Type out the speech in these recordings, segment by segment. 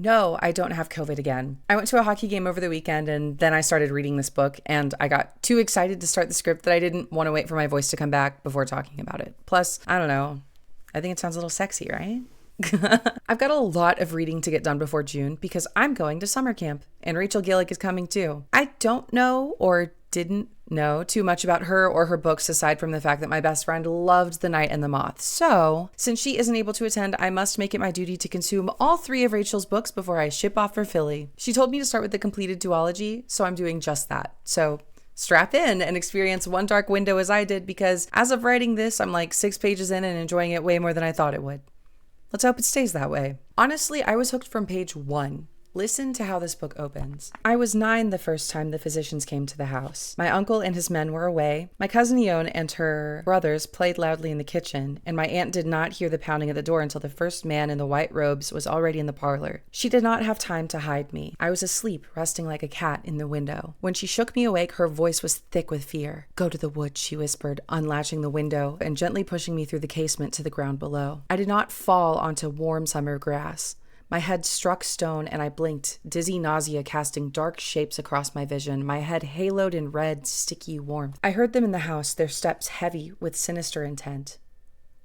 No, I don't have COVID again. I went to a hockey game over the weekend and then I started reading this book and I got too excited to start the script that I didn't want to wait for my voice to come back before talking about it. Plus, I don't know, I think it sounds a little sexy, right? I've got a lot of reading to get done before June because I'm going to summer camp and Rachel Gillig is coming too. I don't know or didn't know too much about her or her books aside from the fact that my best friend loved The Night and the Moth. So, since she isn't able to attend, I must make it my duty to consume all 3 of Rachel's books before I ship off for Philly. She told me to start with the completed duology, so I'm doing just that. So, strap in and experience One Dark Window as I did because as of writing this, I'm like 6 pages in and enjoying it way more than I thought it would. Let's hope it stays that way. Honestly, I was hooked from page 1. Listen to how this book opens. I was 9 the first time the physicians came to the house. My uncle and his men were away. My cousin Ione and her brothers played loudly in the kitchen, and my aunt did not hear the pounding at the door until the first man in the white robes was already in the parlor. She did not have time to hide me. I was asleep, resting like a cat in the window. When she shook me awake, her voice was thick with fear. "Go to the woods," she whispered, unlatching the window and gently pushing me through the casement to the ground below. I did not fall onto warm summer grass. My head struck stone and I blinked, dizzy nausea casting dark shapes across my vision, my head haloed in red, sticky warmth. I heard them in the house, their steps heavy with sinister intent.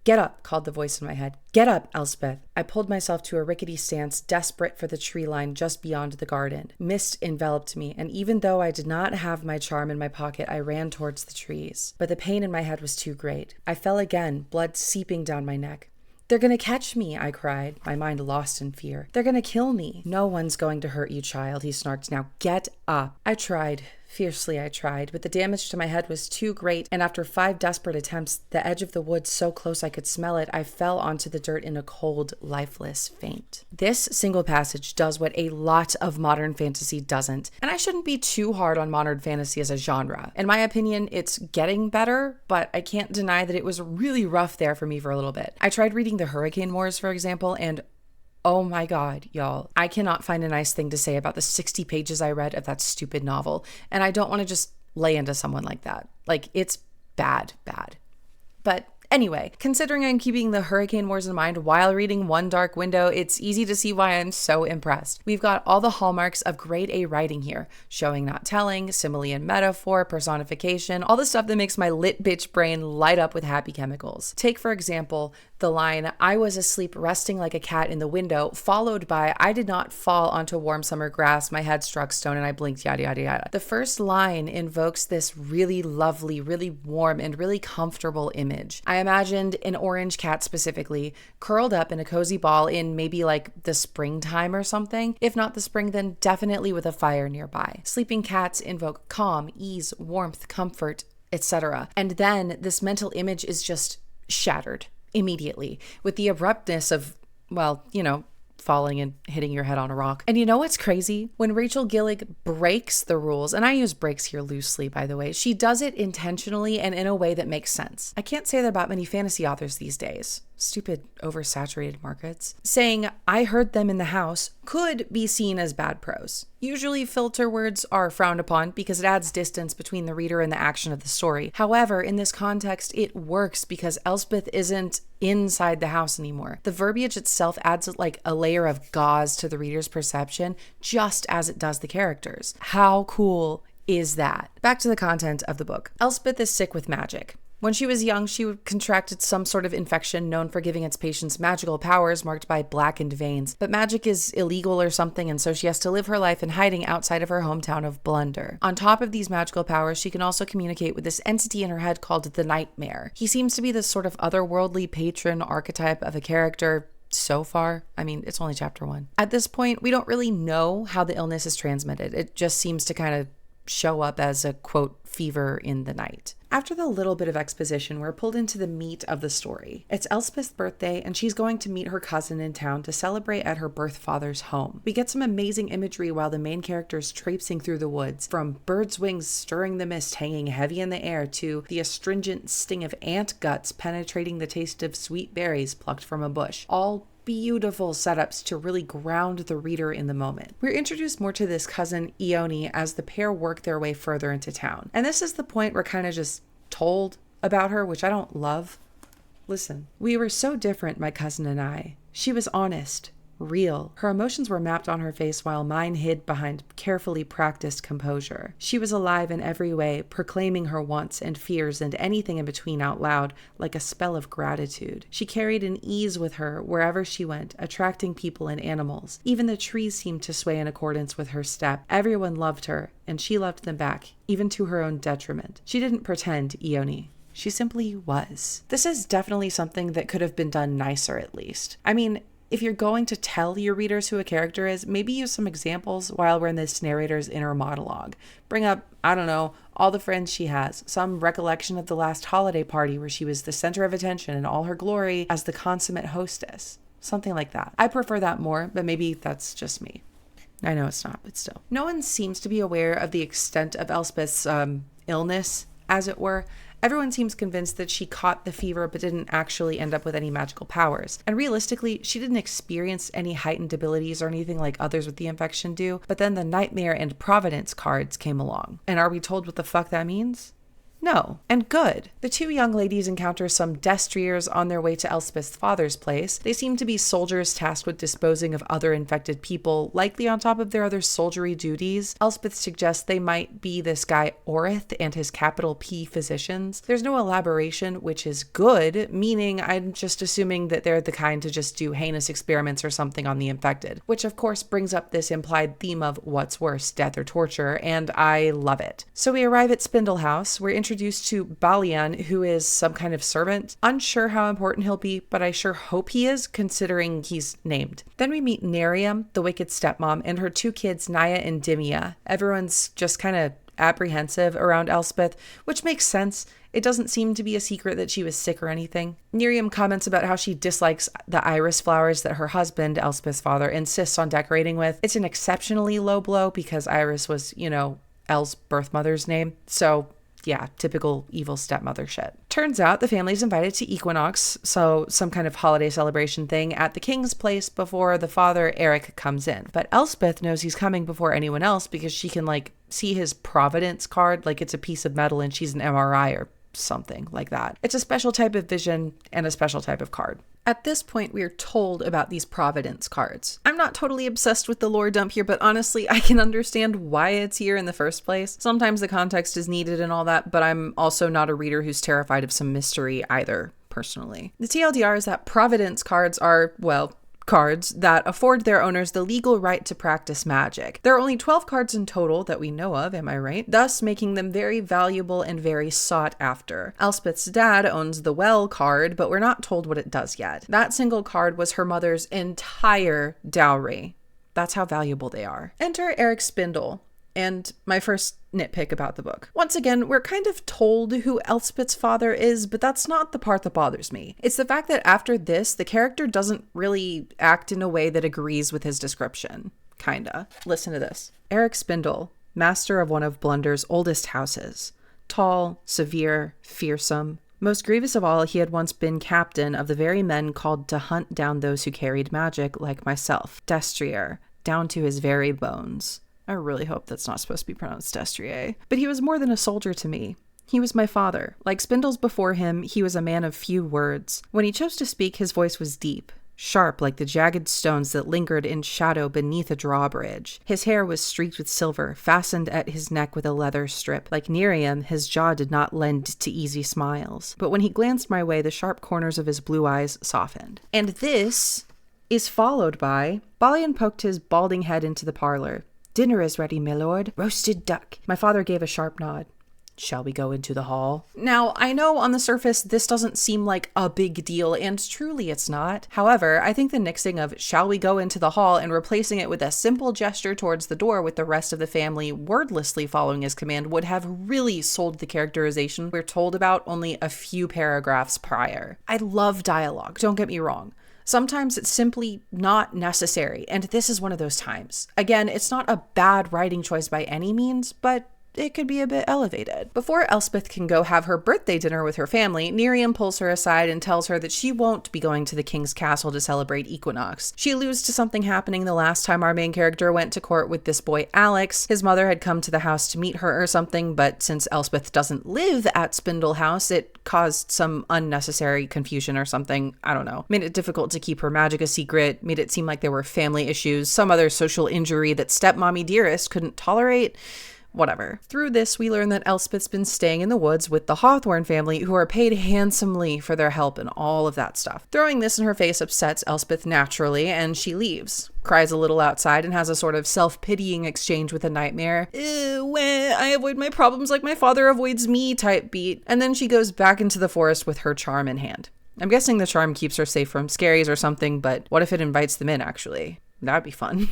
"Get up," called the voice in my head. "Get up, Elspeth." I pulled myself to a rickety stance, desperate for the tree line just beyond the garden. Mist enveloped me, and even though I did not have my charm in my pocket, I ran towards the trees. But the pain in my head was too great. I fell again, blood seeping down my neck. "They're gonna catch me," I cried, my mind lost in fear. "They're gonna kill me." "No one's going to hurt you, child," he snarked. "Now get up." I tried. Fiercely I tried, but the damage to my head was too great, and after 5 desperate attempts, the edge of the woods so close I could smell it, I fell onto the dirt in a cold, lifeless faint. This single passage does what a lot of modern fantasy doesn't, and I shouldn't be too hard on modern fantasy as a genre. In my opinion, it's getting better, but I can't deny that it was really rough there for me for a little bit. I tried reading the Hurricane Wars, for example, and oh my God, y'all. I cannot find a nice thing to say about the 60 pages I read of that stupid novel, and I don't want to just lay into someone like that. Like, it's bad. But anyway, considering I'm keeping the Hurricane Wars in mind while reading One Dark Window, it's easy to see why I'm so impressed. We've got all the hallmarks of grade A writing here. Showing, not telling, simile and metaphor, personification, all the stuff that makes my lit bitch brain light up with happy chemicals. Take, for example, the line, "I was asleep resting like a cat in the window," followed by, "I did not fall onto warm summer grass, my head struck stone and I blinked, yada, yada, yada." The first line invokes this really lovely, really warm, and really comfortable image. I imagined an orange cat specifically, curled up in a cozy ball in maybe like the springtime or something. If not the spring, then definitely with a fire nearby. Sleeping cats invoke calm, ease, warmth, comfort, etc. And then this mental image is just shattered immediately with the abruptness of, well, falling and hitting your head on a rock. And you know what's crazy? When Rachel Gillig breaks the rules, and I use breaks here loosely, by the way, she does it intentionally and in a way that makes sense. I can't say that about many fantasy authors these days. Stupid, oversaturated markets. Saying, "I heard them in the house," could be seen as bad prose. Usually filter words are frowned upon because it adds distance between the reader and the action of the story. However, in this context, it works because Elspeth isn't inside the house anymore. The verbiage itself adds like a layer of gauze to the reader's perception, just as it does the characters. How cool is that? Back to the content of the book. Elspeth is sick with magic. When she was young, she contracted some sort of infection known for giving its patients magical powers marked by blackened veins. But magic is illegal or something, and so she has to live her life in hiding outside of her hometown of Blunder. On top of these magical powers, she can also communicate with this entity in her head called the nightmare. He seems to be this sort of otherworldly patron archetype of a character so far. I mean, it's only chapter 1. At this point, we don't really know how the illness is transmitted. It just seems to kind of show up as a, quote, fever in the night. After the little bit of exposition, we're pulled into the meat of the story. It's Elspeth's birthday, and she's going to meet her cousin in town to celebrate at her birth father's home. We get some amazing imagery while the main character's traipsing through the woods, from birds' wings stirring the mist hanging heavy in the air to the astringent sting of ant guts penetrating the taste of sweet berries plucked from a bush. All beautiful setups to really ground the reader in the moment. We're introduced more to this cousin Ione as the pair work their way further into town. And this is the point we're kind of just told about her, which I don't love. Listen, we were so different, my cousin and I. She was honest, real. Her emotions were mapped on her face while mine hid behind carefully practiced composure. She was alive in every way, proclaiming her wants and fears and anything in between out loud, like a spell of gratitude. She carried an ease with her wherever she went, attracting people and animals. Even the trees seemed to sway in accordance with her step. Everyone loved her, and she loved them back, even to her own detriment. She didn't pretend, Ione. She simply was. This is definitely something that could have been done nicer, at least. I mean, if you're going to tell your readers who a character is, maybe use some examples while we're in this narrator's inner monologue. Bring up, I don't know, all the friends she has, some recollection of the last holiday party where she was the center of attention in all her glory as the consummate hostess. Something like that. I prefer that more, but maybe that's just me. I know it's not, but still. No one seems to be aware of the extent of Elspeth's illness, as it were. Everyone seems convinced that she caught the fever but didn't actually end up with any magical powers. And realistically, she didn't experience any heightened abilities or anything like others with the infection do, but then the Nightmare and Providence cards came along. And are we told what the fuck that means? No, and good. The two young ladies encounter some destriers on their way to Elspeth's father's place. They seem to be soldiers tasked with disposing of other infected people, likely on top of their other soldiery duties. Elspeth suggests they might be this guy Orith and his capital P physicians. There's no elaboration, which is good, meaning I'm just assuming that they're the kind to just do heinous experiments or something on the infected, which of course brings up this implied theme of what's worse, death or torture, and I love it. So we arrive at Spindle House. We're introduced to Balian, who is some kind of servant. Unsure how important he'll be, but I sure hope he is, considering he's named. Then we meet Nerium, the wicked stepmom, and her two kids, Naya and Dimia. Everyone's just kind of apprehensive around Elspeth, which makes sense. It doesn't seem to be a secret that she was sick or anything. Nerium comments about how she dislikes the iris flowers that her husband, Elspeth's father, insists on decorating with. It's an exceptionally low blow because Iris was, Elle's birth mother's name. So yeah, typical evil stepmother shit. Turns out the family's invited to Equinox, so some kind of holiday celebration thing, at the king's place before the father, Eric, comes in. But Elspeth knows he's coming before anyone else because she can, see his Providence card like it's a piece of metal and she's an MRI or something like that. It's a special type of vision and a special type of card. At this point, we are told about these Providence cards. I'm not totally obsessed with the lore dump here, but honestly, I can understand why it's here in the first place. Sometimes the context is needed and all that, but I'm also not a reader who's terrified of some mystery either, personally. The TLDR is that Providence cards are, cards that afford their owners the legal right to practice magic. There are only 12 cards in total that we know of, am I right? Thus making them very valuable and very sought after. Elspeth's dad owns the Well card, but we're not told what it does yet. That single card was her mother's entire dowry. That's how valuable they are. Enter Eric Spindle. And my first nitpick about the book. Once again, we're kind of told who Elspeth's father is, but that's not the part that bothers me. It's the fact that after this, the character doesn't really act in a way that agrees with his description. Kinda. Listen to this. Eric Spindle, master of one of Blunder's oldest houses. Tall, severe, fearsome. Most grievous of all, he had once been captain of the very men called to hunt down those who carried magic, like myself. Destrier, down to his very bones. I really hope that's not supposed to be pronounced destrier. But he was more than a soldier to me. He was my father. Like Spindles before him, he was a man of few words. When he chose to speak, his voice was deep, sharp like the jagged stones that lingered in shadow beneath a drawbridge. His hair was streaked with silver, fastened at his neck with a leather strip. Like Nerium, his jaw did not lend to easy smiles. But when he glanced my way, the sharp corners of his blue eyes softened. And this is followed by... Balian poked his balding head into the parlor. "Dinner is ready, my lord. Roasted duck." My father gave a sharp nod. "Shall we go into the hall?" Now, I know on the surface this doesn't seem like a big deal, and truly it's not. However, I think the nixing of "shall we go into the hall" and replacing it with a simple gesture towards the door with the rest of the family wordlessly following his command would have really sold the characterization we're told about only a few paragraphs prior. I love dialogue, don't get me wrong. Sometimes it's simply not necessary, and this is one of those times. Again, it's not a bad writing choice by any means, but it could be a bit elevated. Before Elspeth can go have her birthday dinner with her family, Nerium pulls her aside and tells her that she won't be going to the king's castle to celebrate equinox. She alludes to something happening the last time our main character went to court with this boy Alex. His mother had come to the house to meet her or something, but since Elspeth doesn't live at Spindle House, it caused some unnecessary confusion or something. I don't know. Made it difficult to keep her magic a secret, made it seem like there were family issues, some other social injury that stepmommy Dearest couldn't tolerate. Whatever. Through this, we learn that Elspeth's been staying in the woods with the Hawthorne family, who are paid handsomely for their help and all of that stuff. Throwing this in her face upsets Elspeth naturally, and she leaves. Cries a little outside and has a sort of self-pitying exchange with a nightmare. I avoid my problems like my father avoids me type beat. And then she goes back into the forest with her charm in hand. I'm guessing the charm keeps her safe from scaries or something, but what if it invites them in, actually? That'd be fun.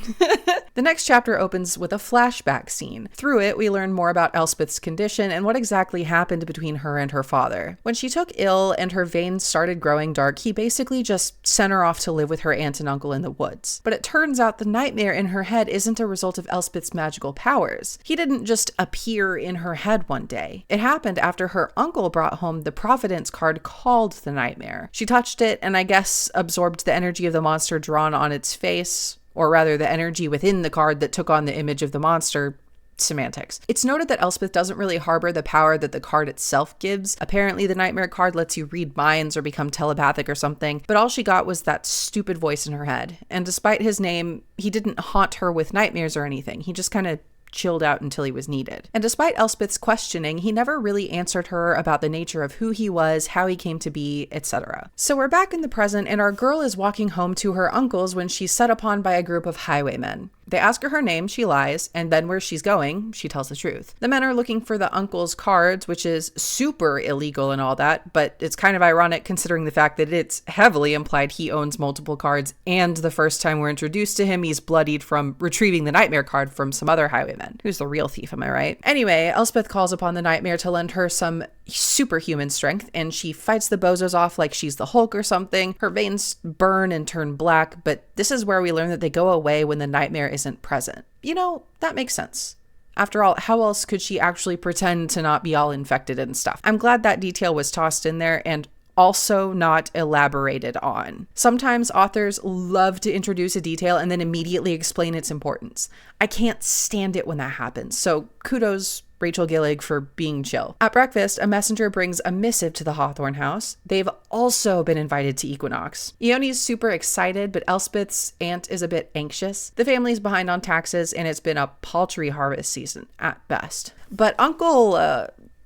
The next chapter opens with a flashback scene. Through it, we learn more about Elspeth's condition and what exactly happened between her and her father. When she took ill and her veins started growing dark, he basically just sent her off to live with her aunt and uncle in the woods. But it turns out the nightmare in her head isn't a result of Elspeth's magical powers. He didn't just appear in her head one day. It happened after her uncle brought home the Providence card called the nightmare. She touched it and I guess absorbed the energy of the monster drawn on its face, or rather the energy within the card that took on the image of the monster. Semantics. It's noted that Elspeth doesn't really harbor the power that the card itself gives. Apparently the nightmare card lets you read minds or become telepathic or something, but all she got was that stupid voice in her head. And despite his name, he didn't haunt her with nightmares or anything. He just kind of chilled out until he was needed. And despite Elspeth's questioning, he never really answered her about the nature of who he was, how he came to be, etc. So we're back in the present, and our girl is walking home to her uncle's when she's set upon by a group of highwaymen. They ask her name, she lies, and then where she's going, she tells the truth. The men are looking for the uncle's cards, which is super illegal and all that, but it's kind of ironic considering the fact that it's heavily implied he owns multiple cards, and the first time we're introduced to him, he's bloodied from retrieving the nightmare card from some other highwayman. Who's the real thief, am I right? Anyway, Elspeth calls upon the nightmare to lend her some superhuman strength, and she fights the bozos off like she's the Hulk or something. Her veins burn and turn black, but this is where we learn that they go away when the nightmare isn't present. You know, that makes sense. After all, how else could she actually pretend to not be all infected and stuff? I'm glad that detail was tossed in there and also not elaborated on. Sometimes authors love to introduce a detail and then immediately explain its importance. I can't stand it when that happens, so kudos Rachel Gillig for being chill. At breakfast, a messenger brings a missive to the Hawthorne house. They've also been invited to Equinox. Ioni's super excited, but Elspeth's aunt is a bit anxious. The family's behind on taxes, and it's been a paltry harvest season, at best. But Uncle,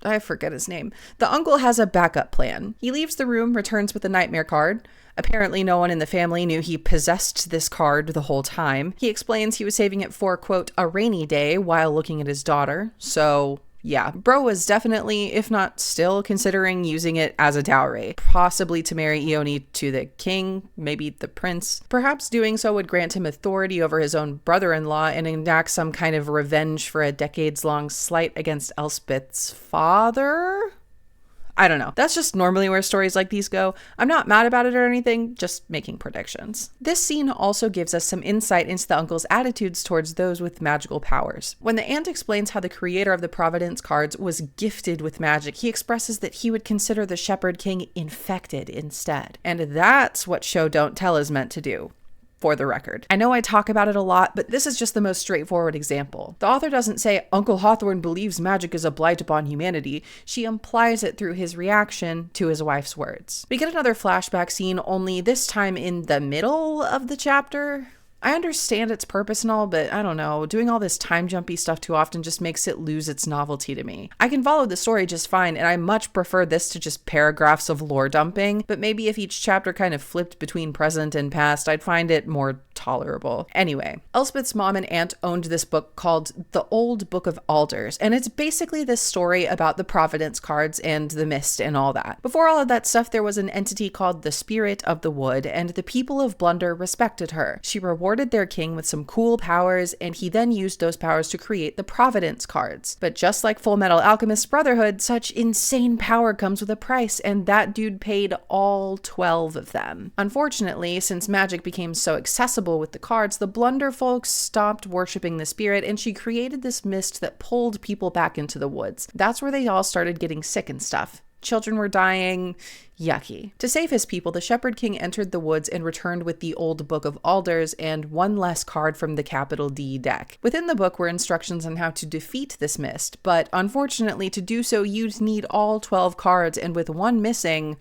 I forget his name. The uncle has a backup plan. He leaves the room, returns with a nightmare card. Apparently no one in the family knew he possessed this card the whole time. He explains he was saving it for, quote, a rainy day while looking at his daughter. So yeah, bro was definitely, if not still, considering using it as a dowry. Possibly to marry Ioni to the king, maybe the prince. Perhaps doing so would grant him authority over his own brother-in-law and enact some kind of revenge for a decades-long slight against Elspeth's father? I don't know. That's just normally where stories like these go. I'm not mad about it or anything, just making predictions. This scene also gives us some insight into the uncle's attitudes towards those with magical powers. When the aunt explains how the creator of the Providence cards was gifted with magic, he expresses that he would consider the Shepherd King infected instead. And that's what show don't tell is meant to do. For the record. I know I talk about it a lot, but this is just the most straightforward example. The author doesn't say Uncle Hawthorne believes magic is a blight upon humanity. She implies it through his reaction to his wife's words. We get another flashback scene, only this time in the middle of the chapter. I understand its purpose and all, but I don't know, doing all this time jumpy stuff too often just makes it lose its novelty to me. I can follow the story just fine, and I much prefer this to just paragraphs of lore dumping, but maybe if each chapter kind of flipped between present and past, I'd find it more tolerable. Anyway, Elspeth's mom and aunt owned this book called The Old Book of Alders, and it's basically this story about the Providence cards and the mist and all that. Before all of that stuff, there was an entity called the Spirit of the Wood, and the people of Blunder respected her. She rewarded their king with some cool powers, and he then used those powers to create the Providence cards. But just like Full Metal Alchemist Brotherhood, such insane power comes with a price, and that dude paid all 12 of them. Unfortunately, since magic became so accessible symbol with the cards, the Blunder folks stopped worshiping the spirit, and she created this mist that pulled people back into the woods. That's where they all started getting sick and stuff. Children were dying. Yucky. To save his people, the Shepherd King entered the woods and returned with the old Book of Alders and one less card from the capital D deck. Within the book were instructions on how to defeat this mist, but unfortunately to do so you'd need all 12 cards, and with one missing,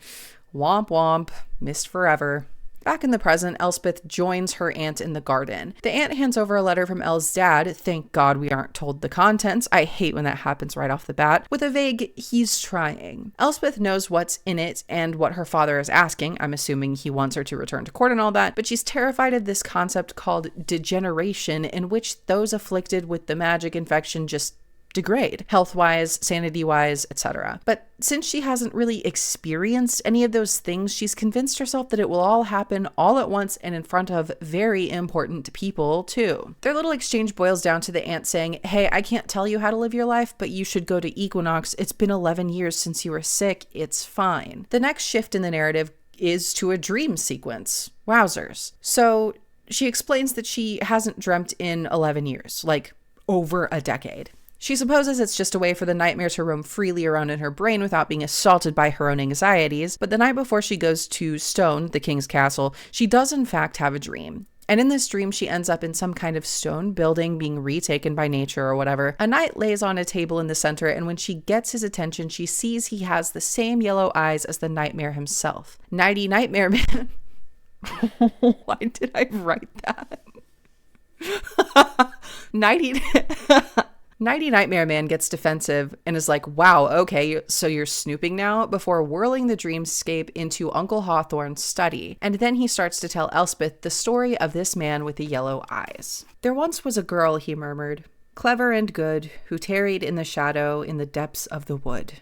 womp womp, missed forever. Back in the present, Elspeth joins her aunt in the garden. The aunt hands over a letter from Elle's dad. Thank God we aren't told the contents. I hate when that happens right off the bat. With a vague, he's trying. Elspeth knows what's in it and what her father is asking. I'm assuming he wants her to return to court and all that, but she's terrified of this concept called degeneration, in which those afflicted with the magic infection just degrade, health-wise, sanity-wise, etc. But since she hasn't really experienced any of those things, she's convinced herself that it will all happen all at once and in front of very important people, too. Their little exchange boils down to the aunt saying, hey, I can't tell you how to live your life, but you should go to Equinox. It's been 11 years since you were sick. It's fine. The next shift in the narrative is to a dream sequence. Wowzers. So she explains that she hasn't dreamt in 11 years, like over a decade. She supposes it's just a way for the nightmares to roam freely around in her brain without being assaulted by her own anxieties, but the night before she goes to Stone, the king's castle, she does in fact have a dream. And in this dream, she ends up in some kind of stone building being retaken by nature or whatever. A knight lays on a table in the center, and when she gets his attention, she sees he has the same yellow eyes as the nightmare himself. Nighty Nightmare Man. Why did I write that? Nighty Nightmare Man gets defensive and is like, wow, okay, so you're snooping now, before whirling the dreamscape into Uncle Hawthorne's study. And then he starts to tell Elspeth the story of this man with the yellow eyes. There once was a girl, he murmured, clever and good, who tarried in the shadow in the depths of the wood.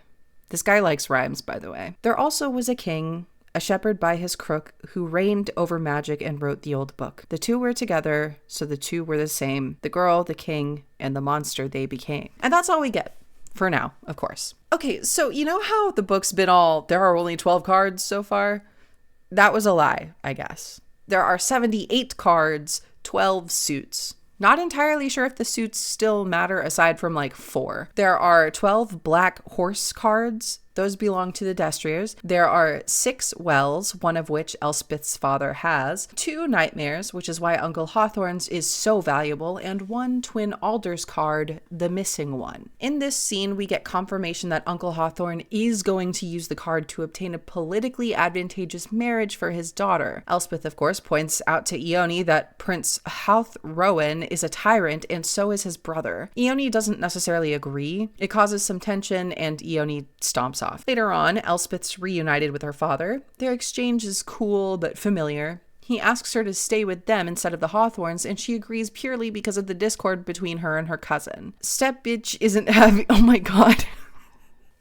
This guy likes rhymes, by the way. There also was a king, a shepherd by his crook, who reigned over magic and wrote the old book. The two were together, so the two were the same. The girl, the king, and the monster they became. And that's all we get. For now, of course. Okay, so you know how the book's been all, there are only 12 cards so far? That was a lie, I guess. There are 78 cards, 12 suits. Not entirely sure if the suits still matter aside from like 4. There are 12 black horse cards. Those belong to the Destriers. There are 6 wells, one of which Elspeth's father has, 2 nightmares, which is why Uncle Hawthorne's is so valuable, and 1 twin Alders card, the missing one. In this scene, we get confirmation that Uncle Hawthorne is going to use the card to obtain a politically advantageous marriage for his daughter. Elspeth, of course, points out to Ione that Prince Howth Rowan is a tyrant, and so is his brother. Ione doesn't necessarily agree. It causes some tension, and Ione stomps off. Later on, Elspeth's reunited with her father. Their exchange is cool but familiar. He asks her to stay with them instead of the Hawthorns, and she agrees purely because of the discord between her and her cousin. Stepbitch isn't happy. Oh my god.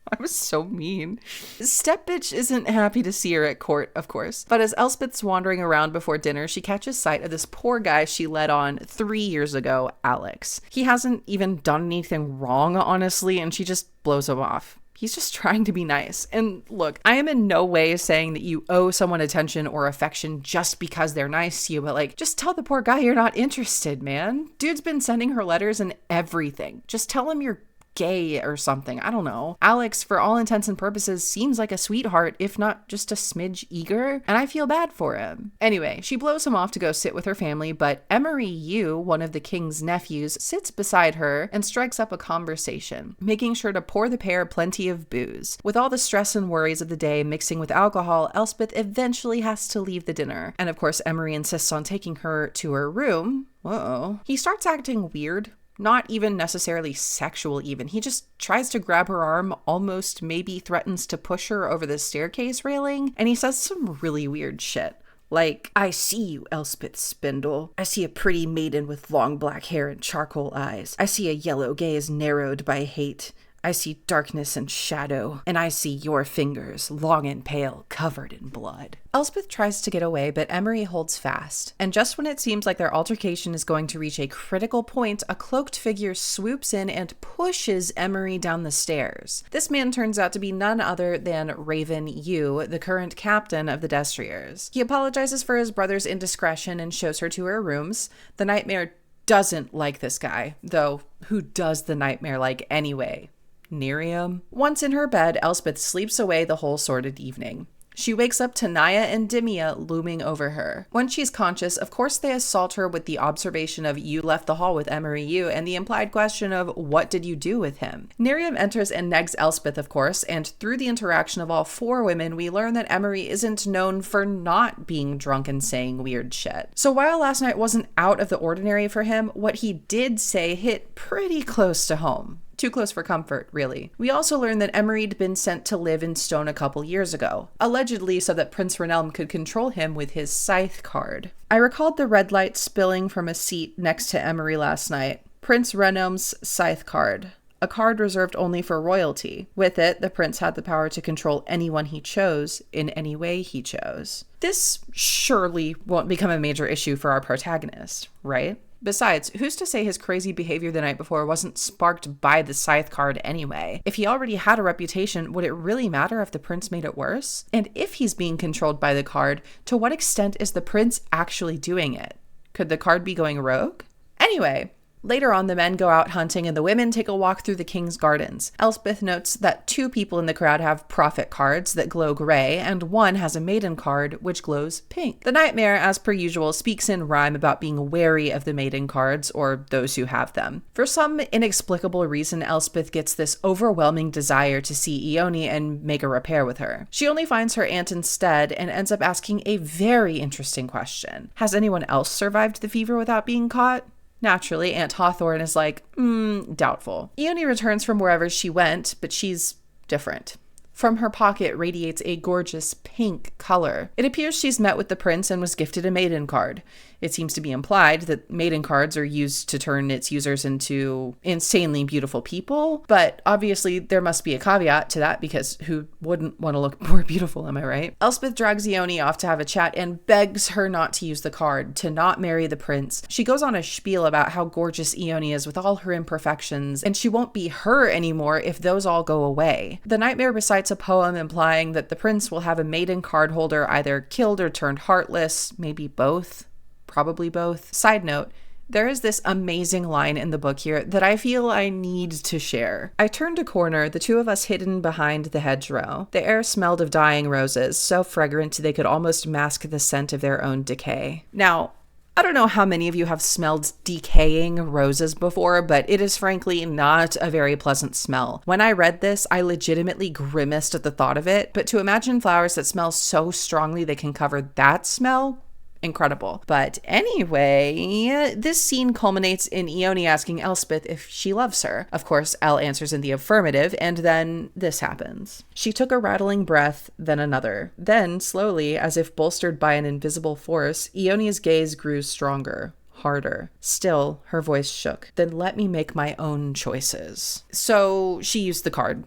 I was so mean. Stepbitch isn't happy to see her at court, of course. But as Elspeth's wandering around before dinner, she catches sight of this poor guy she led on 3 years ago, Alex. He hasn't even done anything wrong, honestly, and she just blows him off. He's just trying to be nice. And look, I am in no way saying that you owe someone attention or affection just because they're nice to you, but like, just tell the poor guy you're not interested, man. Dude's been sending her letters and everything. Just tell him you're gay or something. I don't know. Alex, for all intents and purposes, seems like a sweetheart, if not just a smidge eager, and I feel bad for him. Anyway, she blows him off to go sit with her family, but Emery Yu, one of the king's nephews, sits beside her and strikes up a conversation, making sure to pour the pair plenty of booze. With all the stress and worries of the day mixing with alcohol, Elspeth eventually has to leave the dinner. And of course, Emery insists on taking her to her room. Uh-oh. He starts acting weird. Not even necessarily sexual even. He just tries to grab her arm, almost maybe threatens to push her over the staircase railing, and he says some really weird shit. Like, I see you, Elspeth Spindle. I see a pretty maiden with long black hair and charcoal eyes. I see a yellow gaze narrowed by hate. I see darkness and shadow, and I see your fingers, long and pale, covered in blood. Elspeth tries to get away, but Emery holds fast. And just when it seems like their altercation is going to reach a critical point, a cloaked figure swoops in and pushes Emery down the stairs. This man turns out to be none other than Raven Yu, the current captain of the Destriers. He apologizes for his brother's indiscretion and shows her to her rooms. The nightmare doesn't like this guy, though who does the nightmare like anyway? Nerium? Once in her bed, Elspeth sleeps away the whole sordid evening. She wakes up to Naya and Dimia looming over her. When she's conscious, of course they assault her with the observation of "you left the hall with Emery Yu" and the implied question of "what did you do with him?" Nerium enters and negs Elspeth, of course, and through the interaction of all four women, we learn that Emery isn't known for not being drunk and saying weird shit. So while last night wasn't out of the ordinary for him, what he did say hit pretty close to home. Too close for comfort, really. We also learned that Emery'd been sent to live in Stone a couple years ago, allegedly so that Prince Renelm could control him with his scythe card. I recalled the red light spilling from a seat next to Emery last night. Prince Renelm's scythe card. A card reserved only for royalty. With it, the prince had the power to control anyone he chose in any way he chose. This surely won't become a major issue for our protagonist, right? Besides, who's to say his crazy behavior the night before wasn't sparked by the scythe card anyway? If he already had a reputation, would it really matter if the prince made it worse? And if he's being controlled by the card, to what extent is the prince actually doing it? Could the card be going rogue? Anyway, later on, the men go out hunting and the women take a walk through the king's gardens. Elspeth notes that 2 people in the crowd have prophet cards that glow gray, and 1 has a maiden card which glows pink. The nightmare, as per usual, speaks in rhyme about being wary of the maiden cards, or those who have them. For some inexplicable reason, Elspeth gets this overwhelming desire to see Ione and make a repair with her. She only finds her aunt instead and ends up asking a very interesting question. Has anyone else survived the fever without being caught? Naturally, Aunt Hawthorne is like, doubtful. Ione returns from wherever she went, but she's different. From her pocket radiates a gorgeous pink color. It appears she's met with the prince and was gifted a maiden card. It seems to be implied that maiden cards are used to turn its users into insanely beautiful people, but obviously there must be a caveat to that because who wouldn't want to look more beautiful, am I right? Elspeth drags Ione off to have a chat and begs her not to use the card, to not marry the prince. She goes on a spiel about how gorgeous Ione is with all her imperfections, and she won't be her anymore if those all go away. The nightmare recites a poem implying that the prince will have a maiden card holder either killed or turned heartless, maybe both. Probably both. Side note, there is this amazing line in the book here that I feel I need to share. I turned a corner, the 2 of us hidden behind the hedgerow. The air smelled of dying roses, so fragrant they could almost mask the scent of their own decay. Now, I don't know how many of you have smelled decaying roses before, but it is frankly not a very pleasant smell. When I read this, I legitimately grimaced at the thought of it, but to imagine flowers that smell so strongly they can cover that smell, incredible. But anyway, this scene culminates in Ione asking Elspeth if she loves her. Of course, Elle answers in the affirmative, and then this happens. She took a rattling breath, then another. Then, slowly, as if bolstered by an invisible force, Ione's gaze grew stronger. Harder. Still, her voice shook. Then let me make my own choices. So she used the card.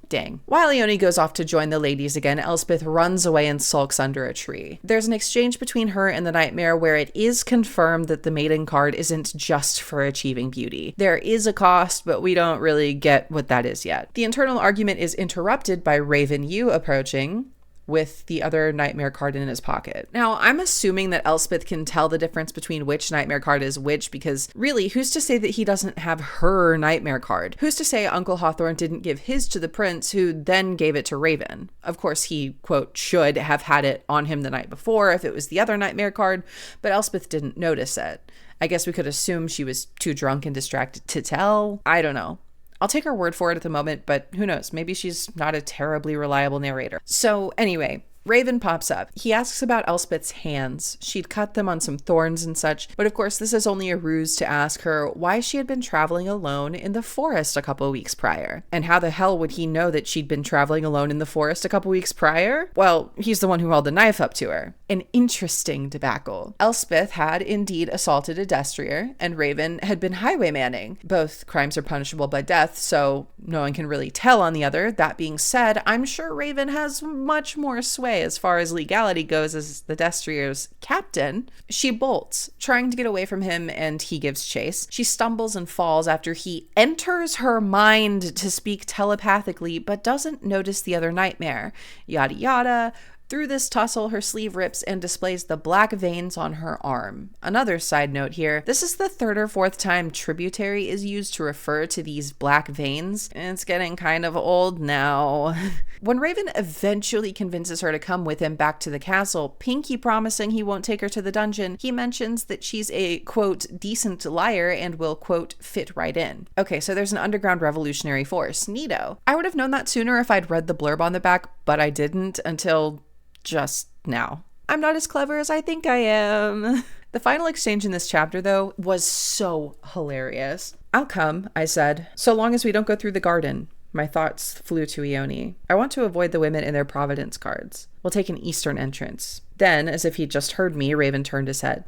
Dang. While Ione goes off to join the ladies again, Elspeth runs away and sulks under a tree. There's an exchange between her and the nightmare where it is confirmed that the maiden card isn't just for achieving beauty. There is a cost, but we don't really get what that is yet. The internal argument is interrupted by Raven Yu approaching with the other nightmare card in his pocket. Now, I'm assuming that Elspeth can tell the difference between which nightmare card is which, because really, who's to say that he doesn't have her nightmare card? Who's to say Uncle Hawthorne didn't give his to the prince, who then gave it to Raven? Of course, he, quote, should have had it on him the night before if it was the other nightmare card, but Elspeth didn't notice it. I guess we could assume she was too drunk and distracted to tell. I don't know. I'll take her word for it at the moment, but who knows? Maybe she's not a terribly reliable narrator. So anyway, Raven pops up. He asks about Elspeth's hands. She'd cut them on some thorns and such, but of course this is only a ruse to ask her why she had been traveling alone in the forest a couple weeks prior. And how the hell would he know that she'd been traveling alone in the forest a couple weeks prior? Well, he's the one who held the knife up to her. An interesting debacle. Elspeth had indeed assaulted a destrier, and Raven had been highwaymanning. Both crimes are punishable by death, so no one can really tell on the other. That being said, I'm sure Raven has much more sway as far as legality goes as the destrier's captain. She bolts, trying to get away from him, and he gives chase. She stumbles and falls after he enters her mind to speak telepathically, but doesn't notice the other nightmare. Yada yada. Through this tussle, her sleeve rips and displays the black veins on her arm. Another side note here, this is the third or fourth time tributary is used to refer to these black veins, and it's getting kind of old now. When Raven eventually convinces her to come with him back to the castle, Pinky promising he won't take her to the dungeon, he mentions that she's a, quote, decent liar and will, quote, fit right in. Okay, so there's an underground revolutionary force. Neato. I would have known that sooner if I'd read the blurb on the back, but I didn't until just now. I'm not as clever as I think I am. The final exchange in this chapter, though, was so hilarious. I'll come, I said, so long as we don't go through the garden. My thoughts flew to Ione. I want to avoid the women in their Providence cards. We'll take an eastern entrance. Then, as if he'd just heard me, Raven turned his head.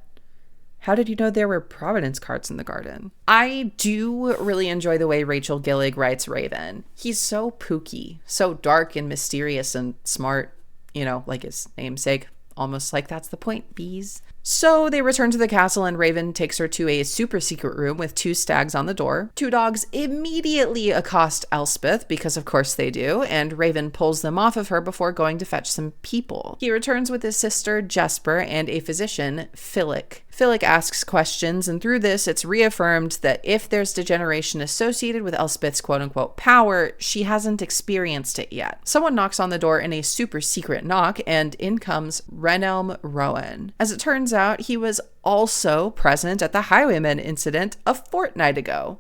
How did you know there were Providence cards in the garden? I do really enjoy the way Rachel Gillig writes Raven. He's so pooky, so dark and mysterious and smart. You know, like his namesake, almost like that's the point, bees. So they return to the castle and Raven takes her to a super secret room with 2 stags on the door. 2 dogs immediately accost Elspeth, because of course they do, and Raven pulls them off of her before going to fetch some people. He returns with his sister, Jesper, and a physician, Philic. Philic asks questions, and through this, it's reaffirmed that if there's degeneration associated with Elspeth's quote-unquote power, she hasn't experienced it yet. Someone knocks on the door in a super secret knock, and in comes Renelm Rowan. As it turns out, he was also present at the Highwayman incident a fortnight ago.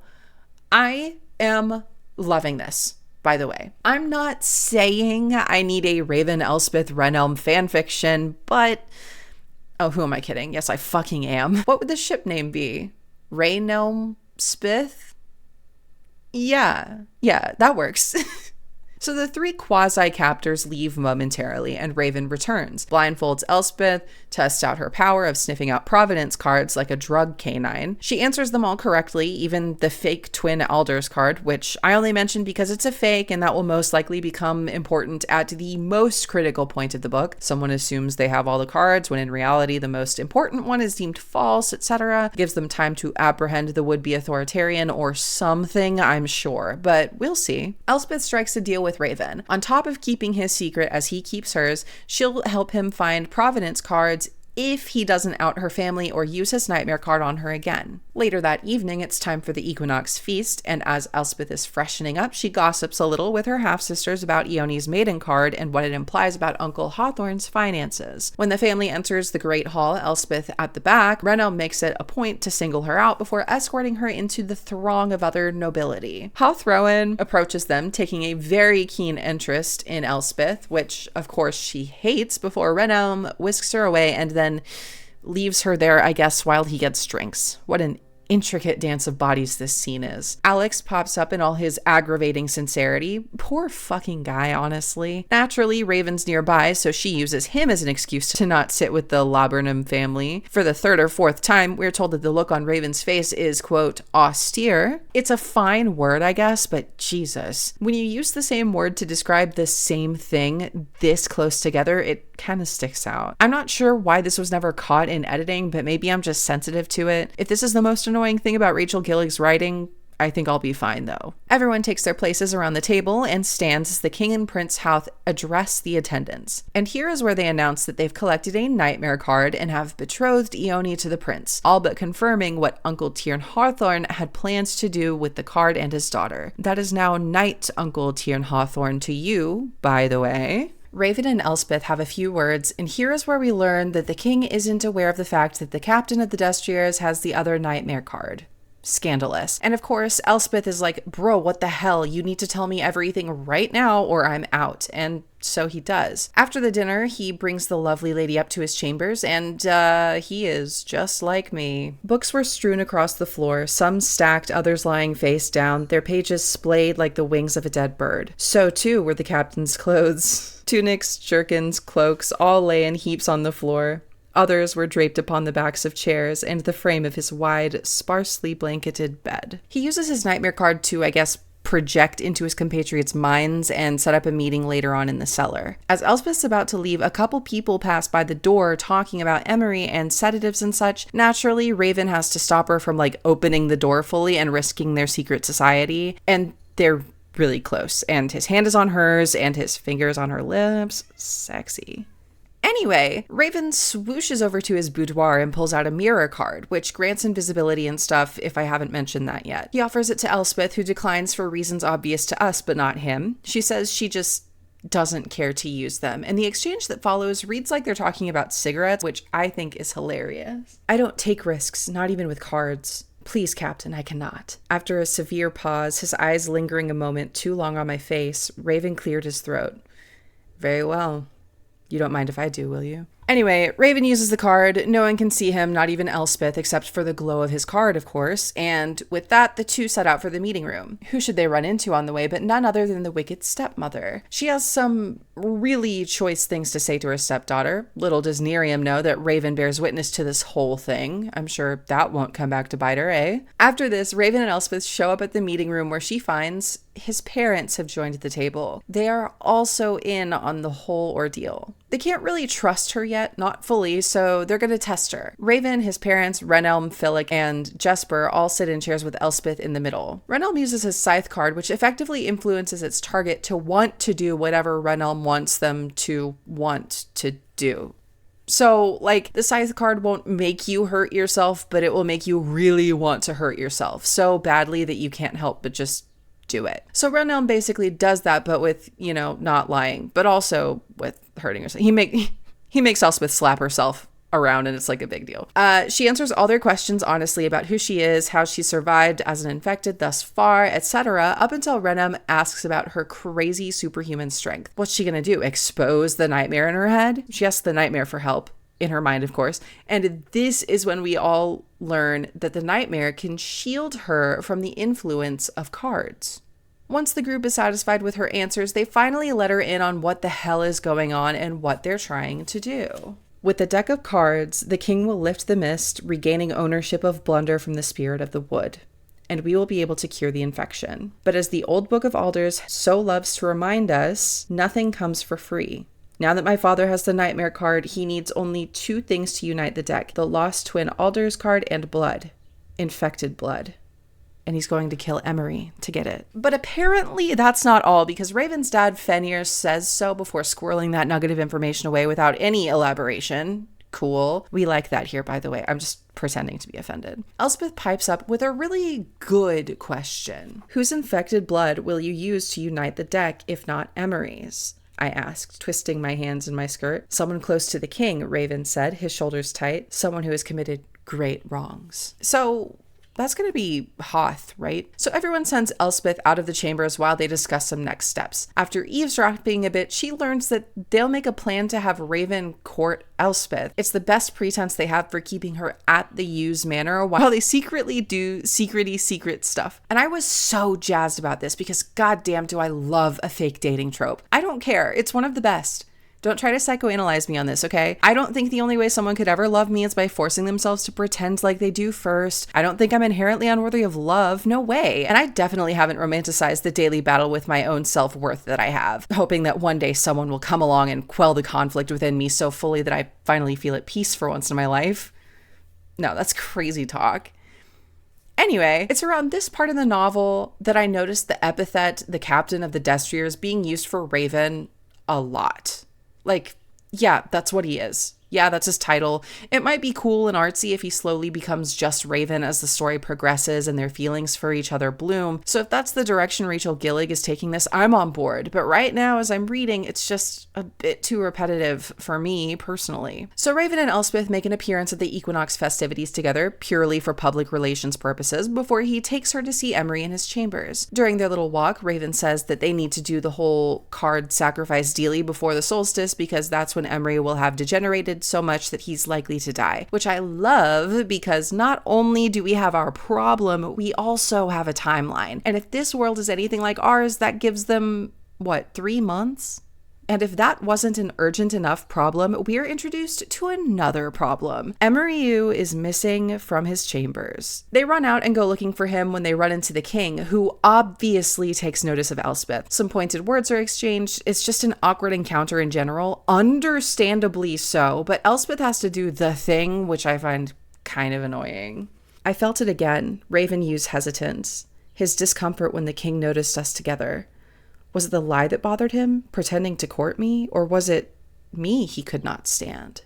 I am loving this, by the way. I'm not saying I need a Raven Elspeth Renelm fanfiction, but... oh, who am I kidding? Yes, I fucking am. What would the ship name be? Raynelm Spith? Yeah, that works. So the 3 quasi-captors leave momentarily, and Raven returns, blindfolds Elspeth, tests out her power of sniffing out Providence cards like a drug canine. She answers them all correctly, even the fake twin elders card, which I only mention because it's a fake, and that will most likely become important at the most critical point of the book. Someone assumes they have all the cards, when in reality the most important one is deemed false, etc. Gives them time to apprehend the would-be authoritarian or something, I'm sure, but we'll see. Elspeth strikes a deal with Raven. On top of keeping his secret as he keeps hers, she'll help him find Providence cards if he doesn't out her family or use his nightmare card on her again. Later that evening, it's time for the Equinox feast, and as Elspeth is freshening up, she gossips a little with her half-sisters about Ione's maiden card and what it implies about Uncle Hawthorne's finances. When the family enters the Great Hall, Elspeth at the back, Renelm makes it a point to single her out before escorting her into the throng of other nobility. Hawthorne approaches them, taking a very keen interest in Elspeth, which of course she hates, before Renelm whisks her away and then leaves her there, I guess, while he gets drinks. What an intricate dance of bodies this scene is. Alex pops up in all his aggravating sincerity. Poor fucking guy, honestly. Naturally, Raven's nearby, so she uses him as an excuse to not sit with the Laburnum family. For the 3rd or 4th time, we're told that the look on Raven's face is, quote, austere. It's a fine word, I guess, but Jesus. When you use the same word to describe the same thing this close together, it kind of sticks out. I'm not sure why this was never caught in editing, but maybe I'm just sensitive to it. If this is the most annoying thing about Rachel Gillig's writing, I think I'll be fine though. Everyone takes their places around the table and stands as the king and Prince Houth address the attendants. And here is where they announce that they've collected a nightmare card and have betrothed Ione to the prince, all but confirming what Uncle Tiernan Hawthorne had plans to do with the card and his daughter. That is now Knight Uncle Tiernan Hawthorne to you, by the way. Raven and Elspeth have a few words, and here is where we learn that the king isn't aware of the fact that the captain of the Destriers has the other nightmare card. Scandalous. And of course, Elspeth is like, bro, what the hell? You need to tell me everything right now or I'm out. And So he does. After the dinner, he brings the lovely lady up to his chambers, and he is just like me. Books were strewn across the floor, some stacked, others lying face down, their pages splayed like the wings of a dead bird. So too were the captain's clothes. Tunics, jerkins, cloaks, all lay in heaps on the floor. Others were draped upon the backs of chairs and the frame of his wide, sparsely blanketed bed. He uses his nightmare card to, I guess, project into his compatriots' minds and set up a meeting later on in the cellar. As Elspeth's about to leave, a couple people pass by the door talking about Emery and sedatives and such. Naturally, Raven has to stop her from opening the door fully and risking their secret society. And they're really close. And his hand is on hers and his fingers on her lips. Sexy. Anyway, Raven swooshes over to his boudoir and pulls out a mirror card, which grants invisibility and stuff if I haven't mentioned that yet. He offers it to Elspeth, who declines for reasons obvious to us, but not him. She says she just doesn't care to use them, and the exchange that follows reads like they're talking about cigarettes, which I think is hilarious. I don't take risks, not even with cards. Please, Captain, I cannot. After a severe pause, his eyes lingering a moment too long on my face, Raven cleared his throat. Very well. You don't mind if I do, will you? Anyway, Raven uses the card. No one can see him, not even Elspeth, except for the glow of his card, of course. And with that, the two set out for the meeting room. Who should they run into on the way but none other than the wicked stepmother? She has some really choice things to say to her stepdaughter. Little does Nerium know that Raven bears witness to this whole thing. I'm sure that won't come back to bite her, eh? After this, Raven and Elspeth show up at the meeting room where she finds his parents have joined the table. They are also in on the whole ordeal. They can't really trust her yet, not fully, so they're going to test her. Raven, his parents, Renelm, Philic, and Jesper all sit in chairs with Elspeth in the middle. Renelm uses his scythe card, which effectively influences its target to want to do whatever Renelm wants them to want to do. So, the scythe card won't make you hurt yourself, but it will make you really want to hurt yourself so badly that you can't help but just do it. So Renelm basically does that, but with, not lying, but also with hurting herself. He makes Elspeth slap herself around, and it's a big deal. She answers all their questions honestly about who she is, how she survived as an infected thus far, etc., up until Renelm asks about her crazy superhuman strength. What's she gonna do? Expose the nightmare in her head? She asks the nightmare for help. In her mind, of course. And this is when we all learn that the nightmare can shield her from the influence of cards. Once the group is satisfied with her answers, they finally let her in on what the hell is going on and what they're trying to do. With the deck of cards, the king will lift the mist, regaining ownership of Blunder from the spirit of the wood, and we will be able to cure the infection. But as the old Book of Alders so loves to remind us, nothing comes for free. Now that my father has the nightmare card, he needs only two things to unite the deck: the Lost Twin Alders card and blood. Infected blood. And he's going to kill Emery to get it. But apparently that's not all, because Raven's dad Fenrir says so before squirreling that nugget of information away without any elaboration. Cool. We like that here, by the way. I'm just pretending to be offended. Elspeth pipes up with a really good question. Whose infected blood will you use to unite the deck, if not Emery's? I asked, twisting my hands in my skirt. Someone close to the king, Raven said, his shoulders tight. Someone who has committed great wrongs. So that's going to be Hoth, right? So everyone sends Elspeth out of the chambers while they discuss some next steps. After eavesdropping a bit, she learns that they'll make a plan to have Raven court Elspeth. It's the best pretense they have for keeping her at the Hughes Manor while they secretly do secret stuff. And I was so jazzed about this because goddamn do I love a fake dating trope. I don't care. It's one of the best. Don't try to psychoanalyze me on this, okay? I don't think the only way someone could ever love me is by forcing themselves to pretend like they do first. I don't think I'm inherently unworthy of love. No way. And I definitely haven't romanticized the daily battle with my own self-worth that I have, hoping that one day someone will come along and quell the conflict within me so fully that I finally feel at peace for once in my life. No, that's crazy talk. Anyway, it's around this part of the novel that I noticed the epithet, the captain of the Destriers, being used for Raven a lot. Yeah, that's what he is. Yeah, that's his title. It might be cool and artsy if he slowly becomes just Raven as the story progresses and their feelings for each other bloom. So if that's the direction Rachel Gillig is taking this, I'm on board. But right now, as I'm reading, it's just a bit too repetitive for me personally. So Raven and Elspeth make an appearance at the equinox festivities together, purely for public relations purposes, before he takes her to see Emery in his chambers. During their little walk, Raven says that they need to do the whole card sacrifice dealy before the solstice because that's when Emery will have degenerated so much that he's likely to die, which I love because not only do we have our problem, we also have a timeline. And if this world is anything like ours, that gives them, 3 months? And if that wasn't an urgent enough problem, we are introduced to another problem. Emeryu is missing from his chambers. They run out and go looking for him when they run into the king, who obviously takes notice of Elspeth. Some pointed words are exchanged. It's just an awkward encounter in general, understandably so, but Elspeth has to do the thing, which I find kind of annoying. I felt it again. Raven used hesitance. His discomfort when the king noticed us together. Was it the lie that bothered him, pretending to court me, or was it me he could not stand?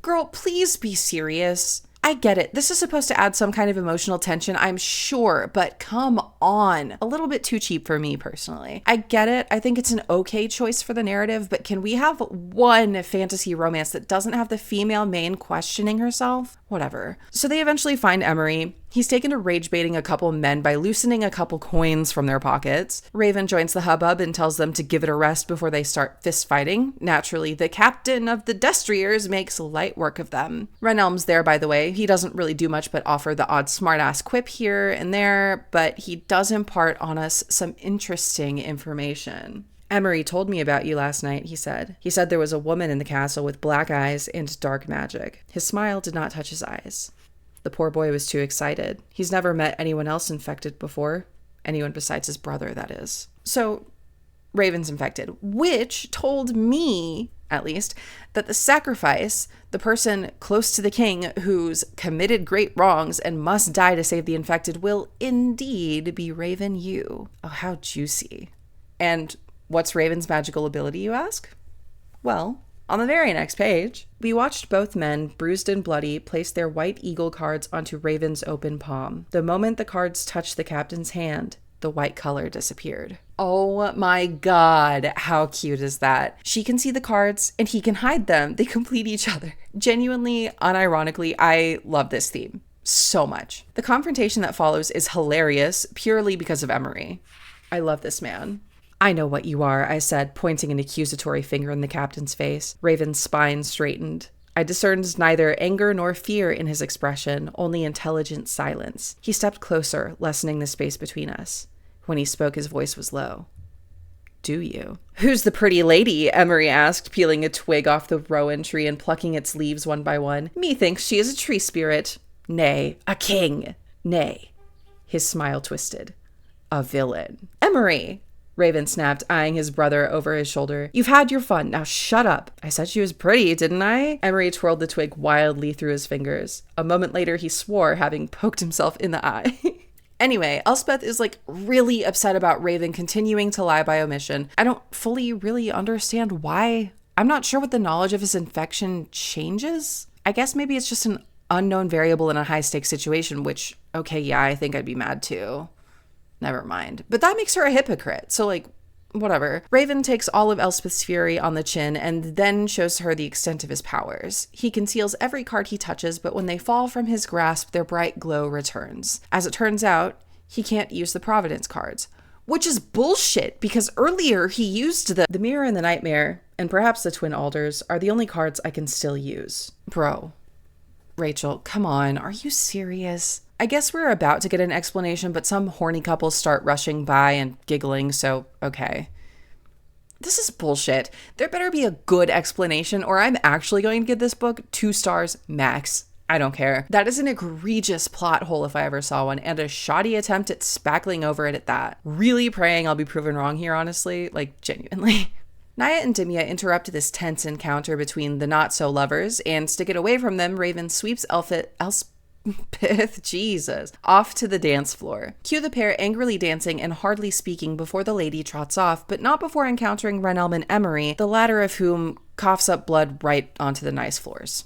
Girl, please be serious. I get it. This is supposed to add some kind of emotional tension, I'm sure, but come on. A little bit too cheap for me personally. I get it. I think it's an okay choice for the narrative, but can we have one fantasy romance that doesn't have the female main questioning herself? Whatever. So they eventually find Emery. He's taken to rage baiting a couple men by loosening a couple coins from their pockets. Raven joins the hubbub and tells them to give it a rest before they start fist fighting. Naturally, the captain of the Destriers makes light work of them. Renelm's there, by the way. He doesn't really do much but offer the odd smartass quip here and there, but he does impart on us some interesting information. Emery told me about you last night, he said. He said there was a woman in the castle with black eyes and dark magic. His smile did not touch his eyes. The poor boy was too excited. He's never met anyone else infected before. Anyone besides his brother, that is. So, Raven's infected, which told me, at least, that the sacrifice, the person close to the king who's committed great wrongs and must die to save the infected, will indeed be Raven Yu. Oh, how juicy. And what's Raven's magical ability, you ask? Well, on the very next page, we watched both men, bruised and bloody, place their white eagle cards onto Raven's open palm. The moment the cards touched the captain's hand, the white color disappeared. Oh my god, how cute is that? She can see the cards and he can hide them. They complete each other. Genuinely, unironically, I love this theme so much. The confrontation that follows is hilarious purely because of Emery. I love this man. I know what you are, I said, pointing an accusatory finger in the captain's face. Raven's spine straightened. I discerned neither anger nor fear in his expression, only intelligent silence. He stepped closer, lessening the space between us. When he spoke, his voice was low. Do you? Who's the pretty lady? Emery asked, peeling a twig off the rowan tree and plucking its leaves one by one. Methinks she is a tree spirit. Nay, a king. Nay. His smile twisted. A villain. Emery! Raven snapped, eyeing his brother over his shoulder. You've had your fun. Now shut up. I said she was pretty, didn't I? Emery twirled the twig wildly through his fingers. A moment later, he swore, having poked himself in the eye. Anyway, Elspeth is really upset about Raven continuing to lie by omission. I don't fully really understand why. I'm not sure what the knowledge of his infection changes. I guess maybe it's just an unknown variable in a high stakes situation, which, okay, yeah, I think I'd be mad too. Never mind. But that makes her a hypocrite. So whatever. Raven takes all of Elspeth's fury on the chin and then shows her the extent of his powers. He conceals every card he touches, but when they fall from his grasp, their bright glow returns. As it turns out, he can't use the Providence cards, which is bullshit because earlier he used the Mirror and the Nightmare, and perhaps the Twin Alders are the only cards I can still use. Bro. Rachel, come on. Are you serious? I guess we're about to get an explanation, but some horny couples start rushing by and giggling, so okay. This is bullshit. There better be a good explanation, or I'm actually going to give this book 2 stars max. I don't care. That is an egregious plot hole if I ever saw one, and a shoddy attempt at spackling over it at that. Really praying I'll be proven wrong here, honestly. Genuinely. Naya and Dimya interrupt this tense encounter between the not-so-lovers, and to get away from them, Raven sweeps Pith, Jesus. Off to the dance floor. Cue the pair angrily dancing and hardly speaking before the lady trots off, but not before encountering Renelm and Emery, the latter of whom coughs up blood right onto the nice floors.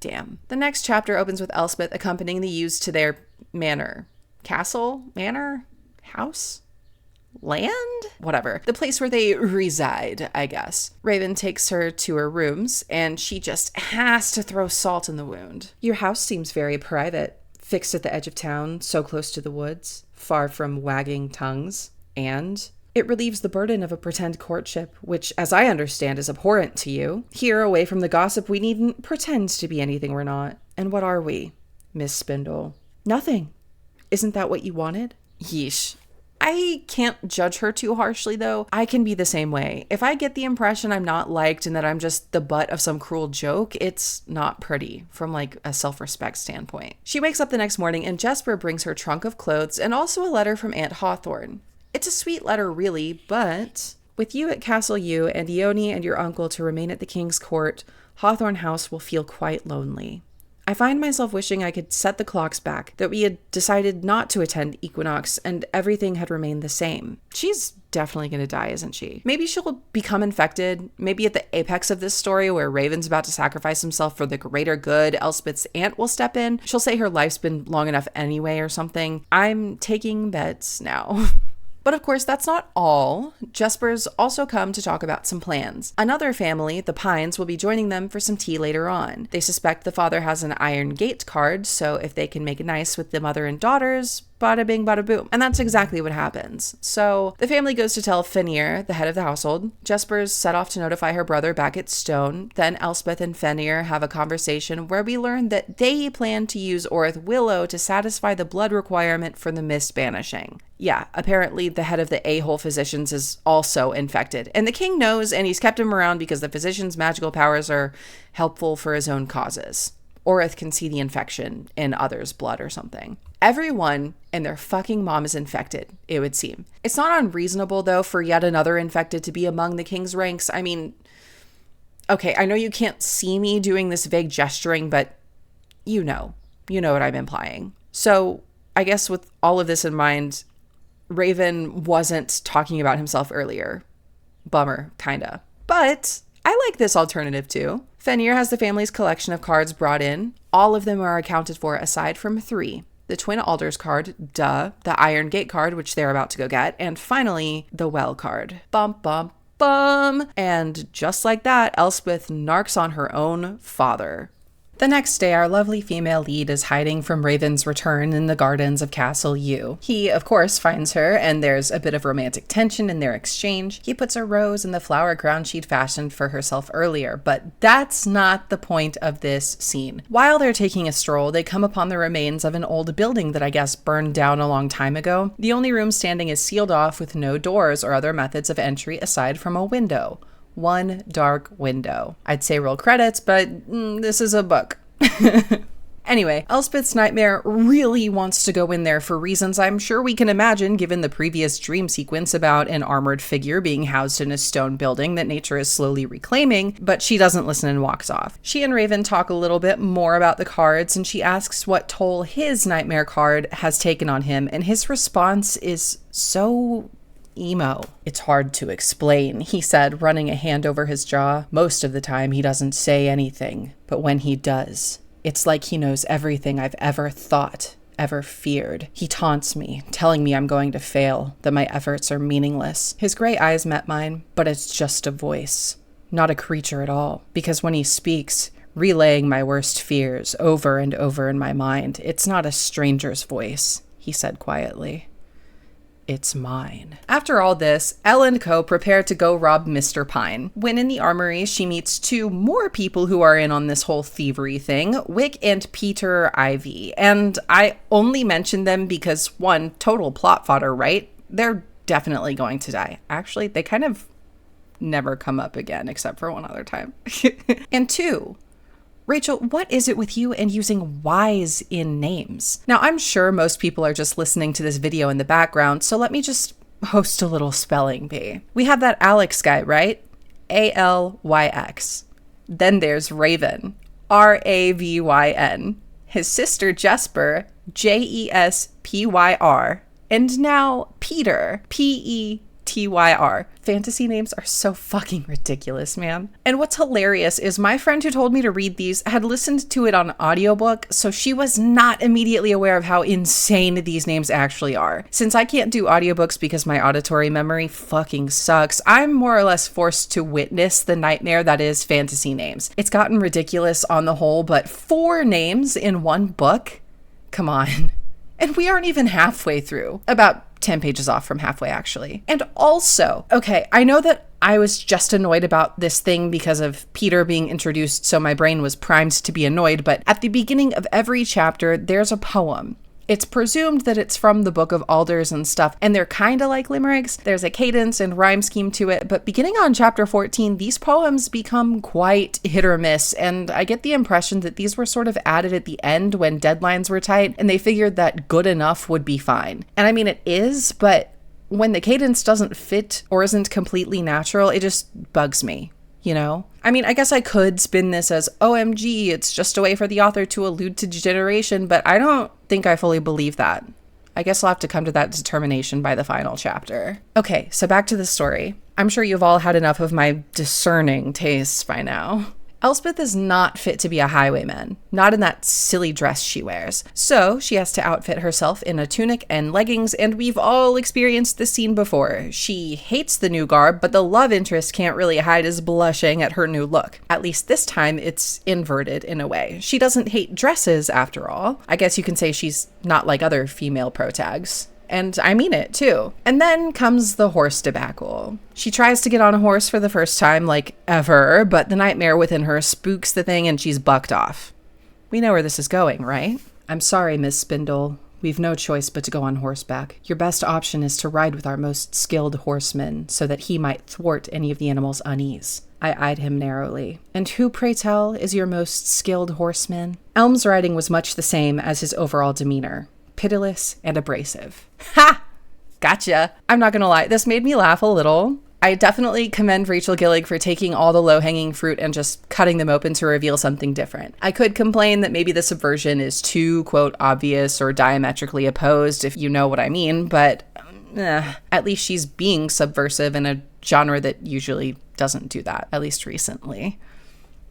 Damn. The next chapter opens with Elspeth accompanying the youths to their manor. Castle? Manor? House? Land? Whatever. The place where they reside, I guess. Raven takes her to her rooms, and she just has to throw salt in the wound. Your house seems very private, fixed at the edge of town, so close to the woods, far from wagging tongues. And it relieves the burden of a pretend courtship, which, as I understand, is abhorrent to you. Here, away from the gossip, we needn't pretend to be anything we're not. And what are we, Miss Spindle? Nothing. Isn't that what you wanted? Yeesh. I can't judge her too harshly, though. I can be the same way. If I get the impression I'm not liked and that I'm just the butt of some cruel joke, it's not pretty from like a self-respect standpoint. She wakes up the next morning and Jesper brings her trunk of clothes and also a letter from Aunt Hawthorne. It's a sweet letter, really, but with you at Castle U and Ione and your uncle to remain at the King's Court, Hawthorne House will feel quite lonely. I find myself wishing I could set the clocks back, that we had decided not to attend Equinox and everything had remained the same. She's definitely going to die, isn't she? Maybe she'll become infected. Maybe at the apex of this story where Raven's about to sacrifice himself for the greater good, Elspeth's aunt will step in. She'll say her life's been long enough anyway or something. I'm taking bets now. But of course, that's not all. Jesper's also come to talk about some plans. Another family, the Pines, will be joining them for some tea later on. They suspect the father has an Iron Gate card, so if they can make it nice with the mother and daughters, bada bing, bada boom. And that's exactly what happens. So the family goes to tell Fenrir, the head of the household. Jesper's set off to notify her brother back at Stone. Then Elspeth and Fenrir have a conversation where we learn that they plan to use Orith Willow to satisfy the blood requirement for the mist banishing. Yeah, apparently the head of the a-hole physicians is also infected. And the king knows, and he's kept him around because the physician's magical powers are helpful for his own causes. Orith can see the infection in others' blood or something. Everyone and their fucking mom is infected, it would seem. It's not unreasonable, though, for yet another infected to be among the king's ranks. I mean, okay, I know you can't see me doing this vague gesturing, but you know what I'm implying. So I guess with all of this in mind, Raven wasn't talking about himself earlier. Bummer, kinda. But I like this alternative too. Fenrir has the family's collection of cards brought in. All of them are accounted for aside from 3. The Twin Alders card, duh, the Iron Gate card, which they're about to go get, and finally, the Well card. Bum, bum, bum. And just like that, Elspeth narks on her own father. The next day, our lovely female lead is hiding from Raven's return in the gardens of Castle U. He, of course, finds her, and there's a bit of romantic tension in their exchange. He puts a rose in the flower crown she'd fashioned for herself earlier, but that's not the point of this scene. While they're taking a stroll, they come upon the remains of an old building that I guess burned down a long time ago. The only room standing is sealed off with no doors or other methods of entry aside from a window. One dark window. I'd say roll credits, but this is a book. Anyway, Elspeth's nightmare really wants to go in there for reasons I'm sure we can imagine given the previous dream sequence about an armored figure being housed in a stone building that nature is slowly reclaiming, but she doesn't listen and walks off. She and Raven talk a little bit more about the cards, and she asks what toll his nightmare card has taken on him, and his response is so emo. It's hard to explain, he said, running a hand over his jaw. Most of the time he doesn't say anything, but when he does, it's like he knows everything I've ever thought, ever feared. He taunts me, telling me I'm going to fail, that my efforts are meaningless. His gray eyes met mine, but it's just a voice, not a creature at all, because when he speaks, relaying my worst fears over and over in my mind, it's not a stranger's voice, he said quietly. It's mine. After all this, Elle and Co. prepare to go rob Mr. Pine. When in the armory, she meets 2 more people who are in on this whole thievery thing, Wick and Peter Ivy. And I only mention them because 1, total plot fodder, right? They're definitely going to die. Actually, they kind of never come up again, except for one other time. And 2, Rachel, what is it with you and using Y's in names? Now, I'm sure most people are just listening to this video in the background, so let me just host a little spelling bee. We have that Alex guy, right? Alyx. Then there's Raven. Ravyn. his sister Jesper, Jespyr, and now Peter, Petyr. Fantasy names are so fucking ridiculous, man. And what's hilarious is my friend who told me to read these had listened to it on audiobook, so she was not immediately aware of how insane these names actually are. Since I can't do audiobooks because my auditory memory fucking sucks, I'm more or less forced to witness the nightmare that is fantasy names. It's gotten ridiculous on the whole, but 4 names in one book? Come on. And we aren't even halfway through. About 10 pages off from halfway, actually. And also, okay, I know that I was just annoyed about this thing because of Peter being introduced, so my brain was primed to be annoyed, but at the beginning of every chapter, there's a poem. It's presumed that it's from the Book of Alders and stuff, and they're kind of like limericks. There's a cadence and rhyme scheme to it, but beginning on chapter 14, these poems become quite hit or miss, and I get the impression that these were sort of added at the end when deadlines were tight, and they figured that good enough would be fine. And I mean, it is, but when the cadence doesn't fit or isn't completely natural, it just bugs me. You know? I mean, I guess I could spin this as, OMG, it's just a way for the author to allude to degeneration, but I don't think I fully believe that. I guess I'll have to come to that determination by the final chapter. Okay, so back to the story. I'm sure you've all had enough of my discerning tastes by now. Elspeth is not fit to be a highwayman, not in that silly dress she wears. So she has to outfit herself in a tunic and leggings, and we've all experienced this scene before. She hates the new garb, but the love interest can't really hide his blushing at her new look. At least this time it's inverted in a way. She doesn't hate dresses after all. I guess you can say she's not like other female protags. And I mean it, too. And then comes the horse debacle. She tries to get on a horse for the first time, like, ever, but the nightmare within her spooks the thing and she's bucked off. We know where this is going, right? I'm sorry, Miss Spindle. We've no choice but to go on horseback. Your best option is to ride with our most skilled horseman, so that he might thwart any of the animal's unease. I eyed him narrowly. And who, pray tell, is your most skilled horseman? Elm's riding was much the same as his overall demeanor. Pitiless and abrasive. Ha! Gotcha. I'm not gonna lie, this made me laugh a little. I definitely commend Rachel Gillig for taking all the low-hanging fruit and just cutting them open to reveal something different. I could complain that maybe the subversion is too, quote, obvious or diametrically opposed, if you know what I mean, but at least she's being subversive in a genre that usually doesn't do that, at least recently.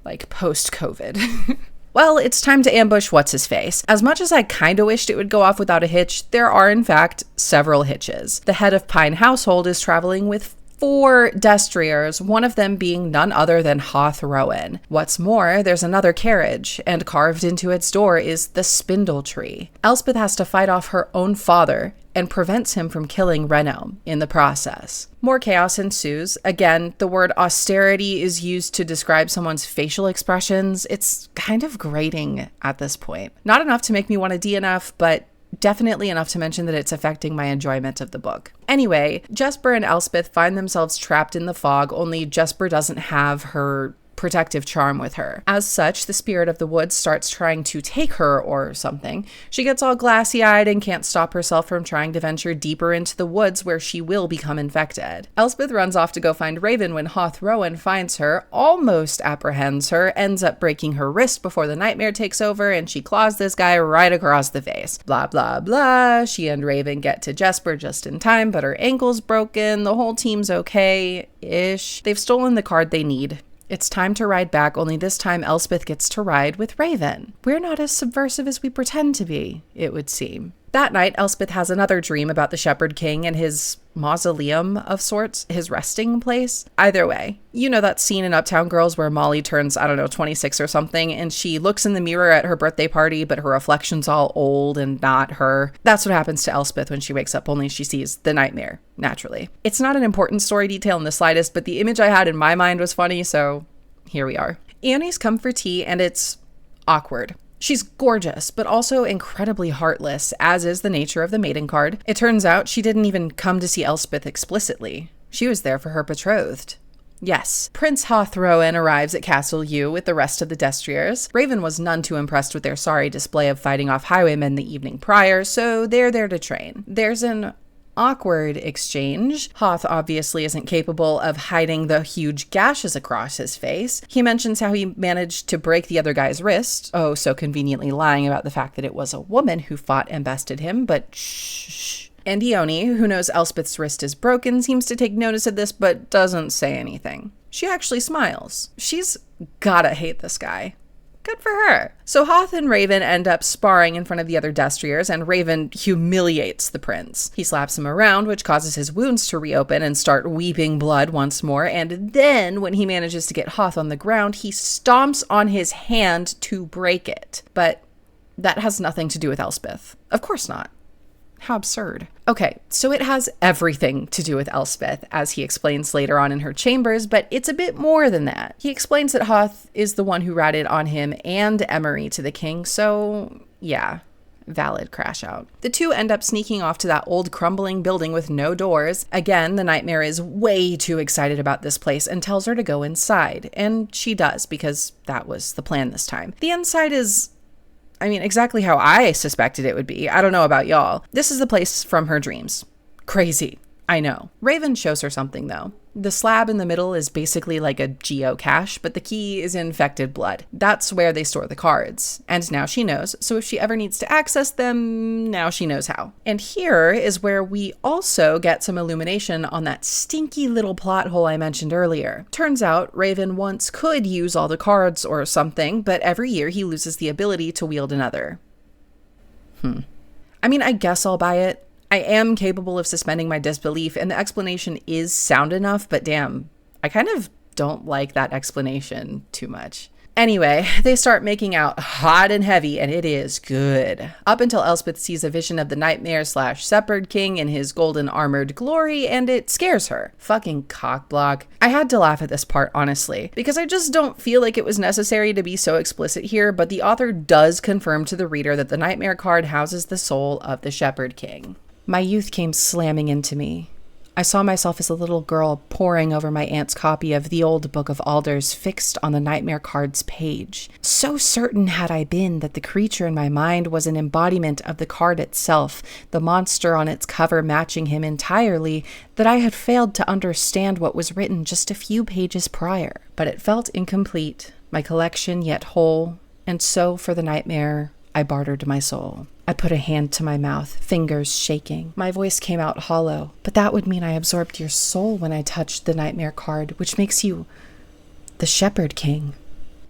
Like post-COVID. Well, it's time to ambush What's-His-Face. As much as I kinda wished it would go off without a hitch, there are in fact several hitches. The head of Pine household is traveling with 4 destriers, one of them being none other than Hoth Rowan. What's more, there's another carriage, and carved into its door is the Spindle Tree. Elspeth has to fight off her own father, and prevents him from killing Renelm in the process. More chaos ensues. Again, the word austerity is used to describe someone's facial expressions. It's kind of grating at this point. Not enough to make me want to DNF, but definitely enough to mention that it's affecting my enjoyment of the book. Anyway, Jesper and Elspeth find themselves trapped in the fog, only Jesper doesn't have her protective charm with her. As such, the spirit of the woods starts trying to take her or something. She gets all glassy-eyed and can't stop herself from trying to venture deeper into the woods where she will become infected. Elspeth runs off to go find Raven when Hoth Rowan finds her, almost apprehends her, ends up breaking her wrist before the nightmare takes over, and she claws this guy right across the face. Blah, blah, blah. She and Raven get to Jesper just in time, but her ankle's broken. The whole team's okay-ish. They've stolen the card they need. It's time to ride back, only this time Elspeth gets to ride with Raven. We're not as subversive as we pretend to be, it would seem. That night, Elspeth has another dream about the Shepherd King and his mausoleum of sorts, his resting place. Either way, you know that scene in Uptown Girls where Molly turns, 26 or something, and she looks in the mirror at her birthday party, but her reflection's all old and not her. That's what happens to Elspeth when she wakes up, only she sees the nightmare, naturally. It's not an important story detail in the slightest, but the image I had in my mind was funny, so here we are. Annie's come for tea, and it's awkward. She's gorgeous, but also incredibly heartless, as is the nature of the maiden card. It turns out she didn't even come to see Elspeth explicitly. She was there for her betrothed. Yes, Prince Hoth Rowan arrives at Castle U with the rest of the destriers. Raven was none too impressed with their sorry display of fighting off highwaymen the evening prior, so they're there to train. There's an awkward exchange. Hoth obviously isn't capable of hiding the huge gashes across his face. He mentions how he managed to break the other guy's wrist, oh, so conveniently lying about the fact that it was a woman who fought and bested him, but shh. And Ione, who knows Elspeth's wrist is broken, seems to take notice of this but doesn't say anything. She actually smiles. She's gotta hate this guy. Good for her. So Hoth and Raven end up sparring in front of the other Destriers, and Raven humiliates the prince. He slaps him around, which causes his wounds to reopen and start weeping blood once more, and then, when he manages to get Hoth on the ground, he stomps on his hand to break it. But that has nothing to do with Elspeth. Of course not. How absurd. Okay, so it has everything to do with Elspeth, as he explains later on in her chambers, but it's a bit more than that. He explains that Hoth is the one who ratted on him and Emery to the king, so yeah, valid crash out. The two end up sneaking off to that old crumbling building with no doors. Again, the nightmare is way too excited about this place and tells her to go inside, and she does, because that was the plan this time. The inside is exactly how I suspected it would be. I don't know about y'all. This is the place from her dreams. Crazy. I know. Raven shows her something, though. The slab in the middle is basically like a geocache, but the key is infected blood. That's where they store the cards. And now she knows, so if she ever needs to access them, now she knows how. And here is where we also get some illumination on that stinky little plot hole I mentioned earlier. Turns out, Raven once could use all the cards or something, but every year he loses the ability to wield another. I guess I'll buy it. I am capable of suspending my disbelief, and the explanation is sound enough, but damn, I kind of don't like that explanation too much. Anyway, they start making out hot and heavy, and it is good. Up until Elspeth sees a vision of the nightmare/shepherd king in his golden armored glory, and it scares her. Fucking cockblock. I had to laugh at this part, honestly, because I just don't feel like it was necessary to be so explicit here, but the author does confirm to the reader that the nightmare card houses the soul of the shepherd king. My youth came slamming into me. I saw myself as a little girl poring over my aunt's copy of the old Book of Alders fixed on the nightmare card's page. So certain had I been that the creature in my mind was an embodiment of the card itself, the monster on its cover matching him entirely, that I had failed to understand what was written just a few pages prior. But it felt incomplete, my collection yet whole, and so for the nightmare, I bartered my soul. I put a hand to my mouth, fingers shaking. My voice came out hollow, but that would mean I absorbed your soul when I touched the nightmare card, which makes you the Shepherd King.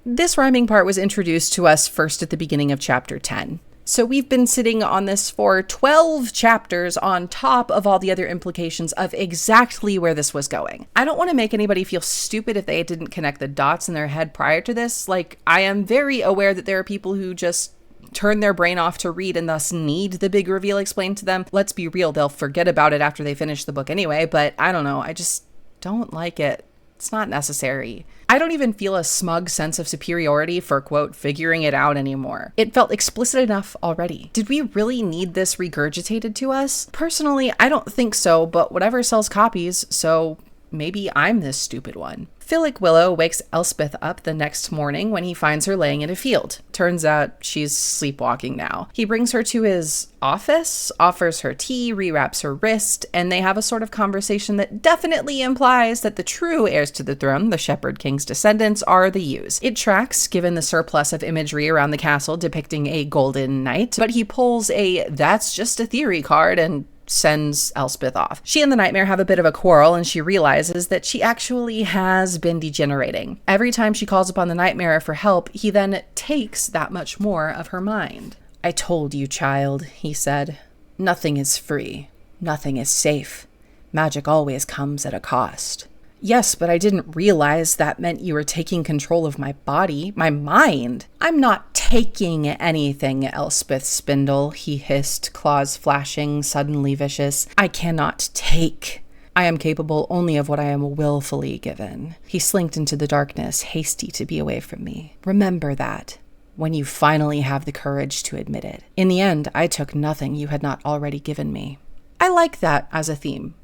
This rhyming part was introduced to us first at the beginning of chapter 10. So we've been sitting on this for 12 chapters on top of all the other implications of exactly where this was going. I don't want to make anybody feel stupid if they didn't connect the dots in their head prior to this. I am very aware that there are people who just turn their brain off to read and thus need the big reveal explained to them. Let's be real, they'll forget about it after they finish the book anyway, but I don't know, I just don't like it. It's not necessary. I don't even feel a smug sense of superiority for, quote, figuring it out anymore. It felt explicit enough already. Did we really need this regurgitated to us? Personally, I don't think so, but whatever sells copies, so maybe I'm this stupid one. Philic Willow wakes Elspeth up the next morning when he finds her laying in a field. Turns out she's sleepwalking now. He brings her to his office, offers her tea, rewraps her wrist, and they have a sort of conversation that definitely implies that the true heirs to the throne, the Shepherd King's descendants, are the Yews. It tracks, given the surplus of imagery around the castle depicting a golden knight, but he pulls a "that's just a theory" card and sends Elspeth off. She and the nightmare have a bit of a quarrel, and she realizes that she actually has been degenerating. Every time she calls upon the nightmare for help, he then takes that much more of her mind. "I told you, child," he said. "Nothing is free. Nothing is safe. Magic always comes at a cost." "Yes, but I didn't realize that meant you were taking control of my body, my mind." "I'm not taking anything, Elspeth Spindle," he hissed, claws flashing, suddenly vicious. "I cannot take. I am capable only of what I am willfully given." He slinked into the darkness, hasty to be away from me. "Remember that, when you finally have the courage to admit it. In the end, I took nothing you had not already given me." I like that as a theme.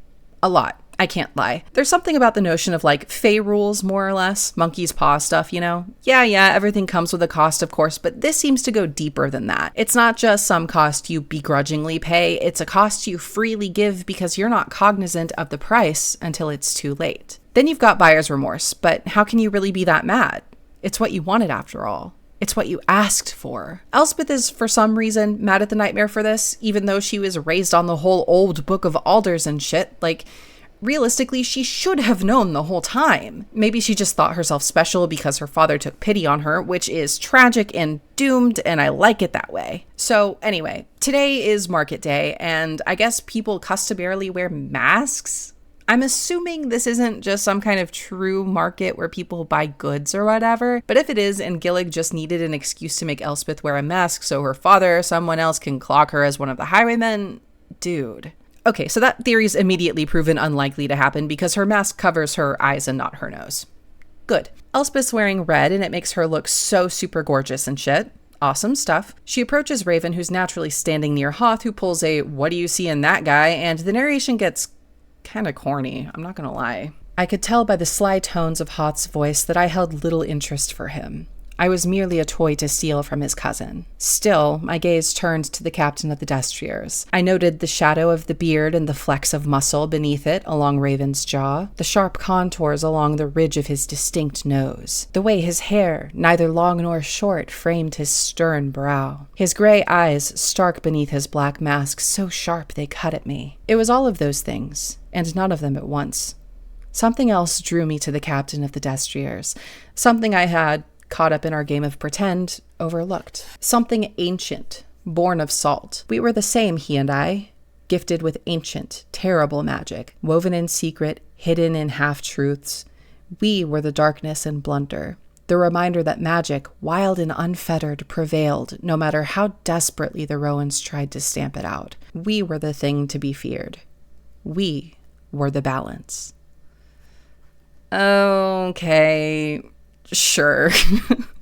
A lot, I can't lie. There's something about the notion of like Fey rules, more or less, monkey's paw stuff, you know? Yeah, everything comes with a cost, of course, but this seems to go deeper than that. It's not just some cost you begrudgingly pay, it's a cost you freely give because you're not cognizant of the price until it's too late. Then you've got buyer's remorse, but how can you really be that mad? It's what you wanted after all. It's what you asked for. Elspeth is, for some reason, mad at the nightmare for this, even though she was raised on the whole old Book of Alders and shit. Like, realistically, she should have known the whole time. Maybe she just thought herself special because her father took pity on her, which is tragic and doomed, and I like it that way. So anyway, today is market day, and I guess people customarily wear masks? I'm assuming this isn't just some kind of true market where people buy goods or whatever, but if it is and Gillig just needed an excuse to make Elspeth wear a mask so her father or someone else can clock her as one of the highwaymen, dude. Okay, so that theory's immediately proven unlikely to happen because her mask covers her eyes and not her nose. Good. Elspeth's wearing red and it makes her look so super gorgeous and shit. Awesome stuff. She approaches Raven, who's naturally standing near Hoth, who pulls a "what do you see in that guy?" and the narration gets kind of corny, I'm not gonna lie. I could tell by the sly tones of Hoth's voice that I held little interest for him. I was merely a toy to steal from his cousin. Still, my gaze turned to the captain of the Destriers. I noted the shadow of the beard and the flecks of muscle beneath it along Raven's jaw, the sharp contours along the ridge of his distinct nose, the way his hair, neither long nor short, framed his stern brow, his gray eyes stark beneath his black mask so sharp they cut at me. It was all of those things, and none of them at once. Something else drew me to the captain of the Destriers, something I had, caught up in our game of pretend, overlooked. Something ancient, born of salt. We were the same, he and I, gifted with ancient, terrible magic, woven in secret, hidden in half-truths. We were the darkness and blunder, the reminder that magic, wild and unfettered, prevailed, no matter how desperately the Rowans tried to stamp it out. We were the thing to be feared. We were the balance. Okay, sure.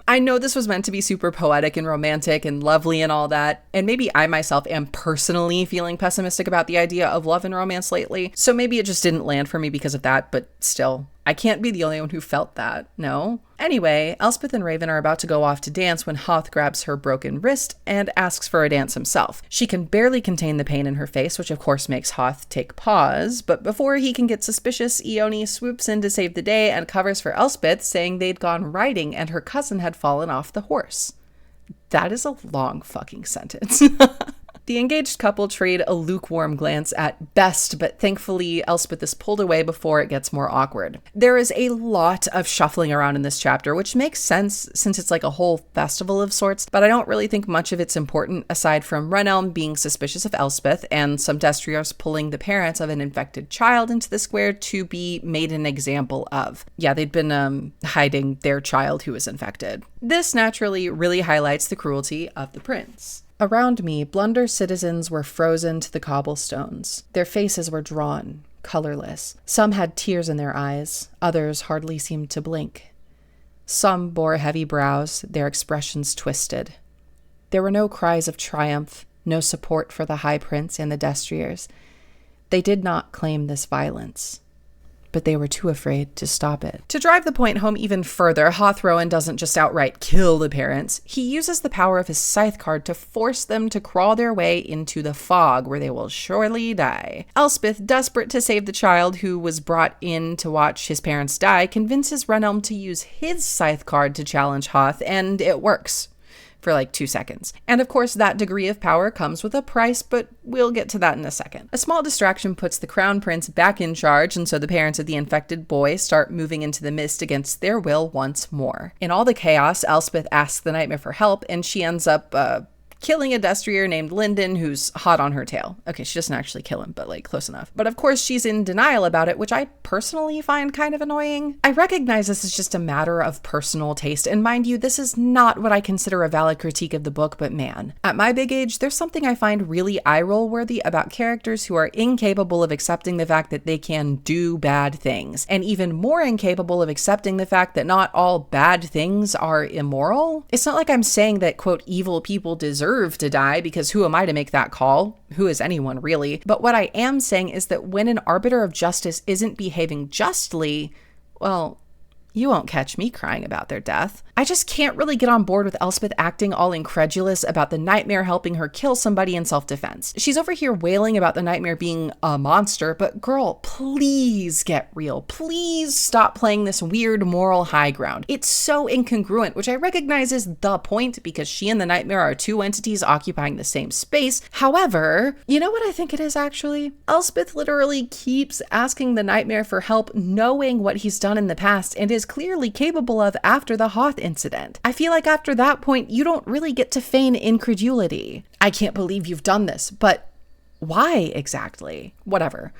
I know this was meant to be super poetic and romantic and lovely and all that, and maybe I myself am personally feeling pessimistic about the idea of love and romance lately, so maybe it just didn't land for me because of that, but still, I can't be the only one who felt that, no? Anyway, Elspeth and Raven are about to go off to dance when Hoth grabs her broken wrist and asks for a dance himself. She can barely contain the pain in her face, which of course makes Hoth take pause, but before he can get suspicious, Ione swoops in to save the day and covers for Elspeth, saying they'd gone riding and her cousin had fallen off the horse. That is a long fucking sentence. The engaged couple trade a lukewarm glance at best, but thankfully Elspeth is pulled away before it gets more awkward. There is a lot of shuffling around in this chapter, which makes sense since it's like a whole festival of sorts, but I don't really think much of it's important aside from Renelm being suspicious of Elspeth and some Destriers pulling the parents of an infected child into the square to be made an example of. Yeah, they'd been hiding their child who was infected. This naturally really highlights the cruelty of the prince. Around me, blunder citizens were frozen to the cobblestones. Their faces were drawn, colorless. Some had tears in their eyes, others hardly seemed to blink. Some bore heavy brows, their expressions twisted. There were no cries of triumph, no support for the High Prince and the Destriers. They did not claim this violence, but they were too afraid to stop it. To drive the point home even further, Hoth Rowan doesn't just outright kill the parents. He uses the power of his scythe card to force them to crawl their way into the fog, where they will surely die. Elspeth, desperate to save the child who was brought in to watch his parents die, convinces Renelm to use his scythe card to challenge Hoth, and it works. For like 2 seconds. And of course, that degree of power comes with a price, but we'll get to that in a second. A small distraction puts the crown prince back in charge, and so the parents of the infected boy start moving into the mist against their will once more. In all the chaos, Elspeth asks the nightmare for help, and she ends up killing a Destrier named Lyndon who's hot on her tail. Okay, she doesn't actually kill him, but like close enough. But of course she's in denial about it, which I personally find kind of annoying. I recognize this is just a matter of personal taste, and mind you, this is not what I consider a valid critique of the book, but man, at my big age, there's something I find really eye-roll worthy about characters who are incapable of accepting the fact that they can do bad things, and even more incapable of accepting the fact that not all bad things are immoral. It's not like I'm saying that, quote, evil people deserve deserve to die, because who am I to make that call? Who is anyone, really? But what I am saying is that when an arbiter of justice isn't behaving justly, well, you won't catch me crying about their death. I just can't really get on board with Elspeth acting all incredulous about the nightmare helping her kill somebody in self-defense. She's over here wailing about the nightmare being a monster, but girl, please get real. Please stop playing this weird moral high ground. It's so incongruent, which I recognize is the point because she and the nightmare are two entities occupying the same space. However, you know what I think it is actually? Elspeth literally keeps asking the nightmare for help, knowing what he's done in the past and is clearly capable of after the Hoth incident. I feel like after that point, you don't really get to feign incredulity. I can't believe you've done this, but why exactly? Whatever.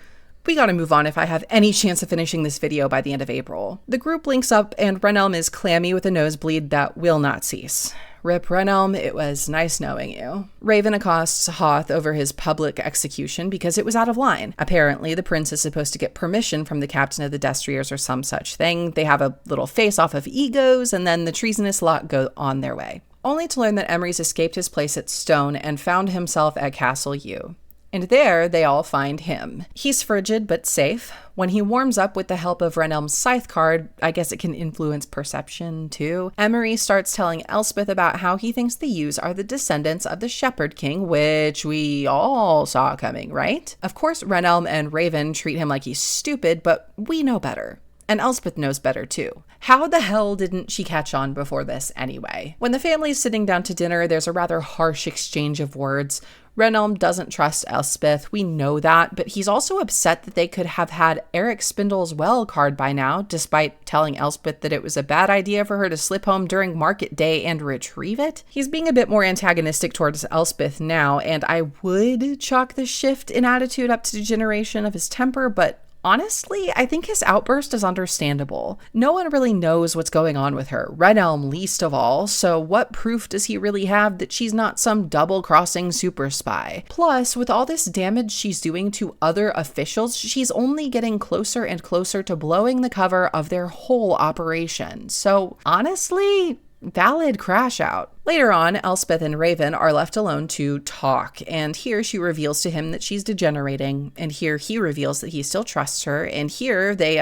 We gotta move on if I have any chance of finishing this video by the end of April. The group links up and Renelm is clammy with a nosebleed that will not cease. Rip Renelm, it was nice knowing you. Raven accosts Hoth over his public execution because it was out of line. Apparently, the prince is supposed to get permission from the captain of the Destriers or some such thing. They have a little face-off of egos, and then the treasonous lot go on their way. Only to learn that Emery's escaped his place at Stone and found himself at Castle U. And there, they all find him. He's frigid, but safe. When he warms up with the help of Renelm's scythe card, I guess it can influence perception, too. Emery starts telling Elspeth about how he thinks the Yus are the descendants of the Shepherd King, which we all saw coming, right? Of course, Renelm and Raven treat him like he's stupid, but we know better. And Elspeth knows better too. How the hell didn't she catch on before this anyway? When the family's sitting down to dinner, there's a rather harsh exchange of words. Renelm doesn't trust Elspeth, we know that, but he's also upset that they could have had Eric Spindle's well card by now, despite telling Elspeth that it was a bad idea for her to slip home during market day and retrieve it. He's being a bit more antagonistic towards Elspeth now, and I would chalk the shift in attitude up to degeneration of his temper, but honestly, I think his outburst is understandable. No one really knows what's going on with her, Renelm least of all, so what proof does he really have that she's not some double-crossing super spy? Plus, with all this damage she's doing to other officials, she's only getting closer and closer to blowing the cover of their whole operation. So honestly, valid crash out. Later on, Elspeth and Raven are left alone to talk, and here she reveals to him that she's degenerating, and here he reveals that he still trusts her, and here they,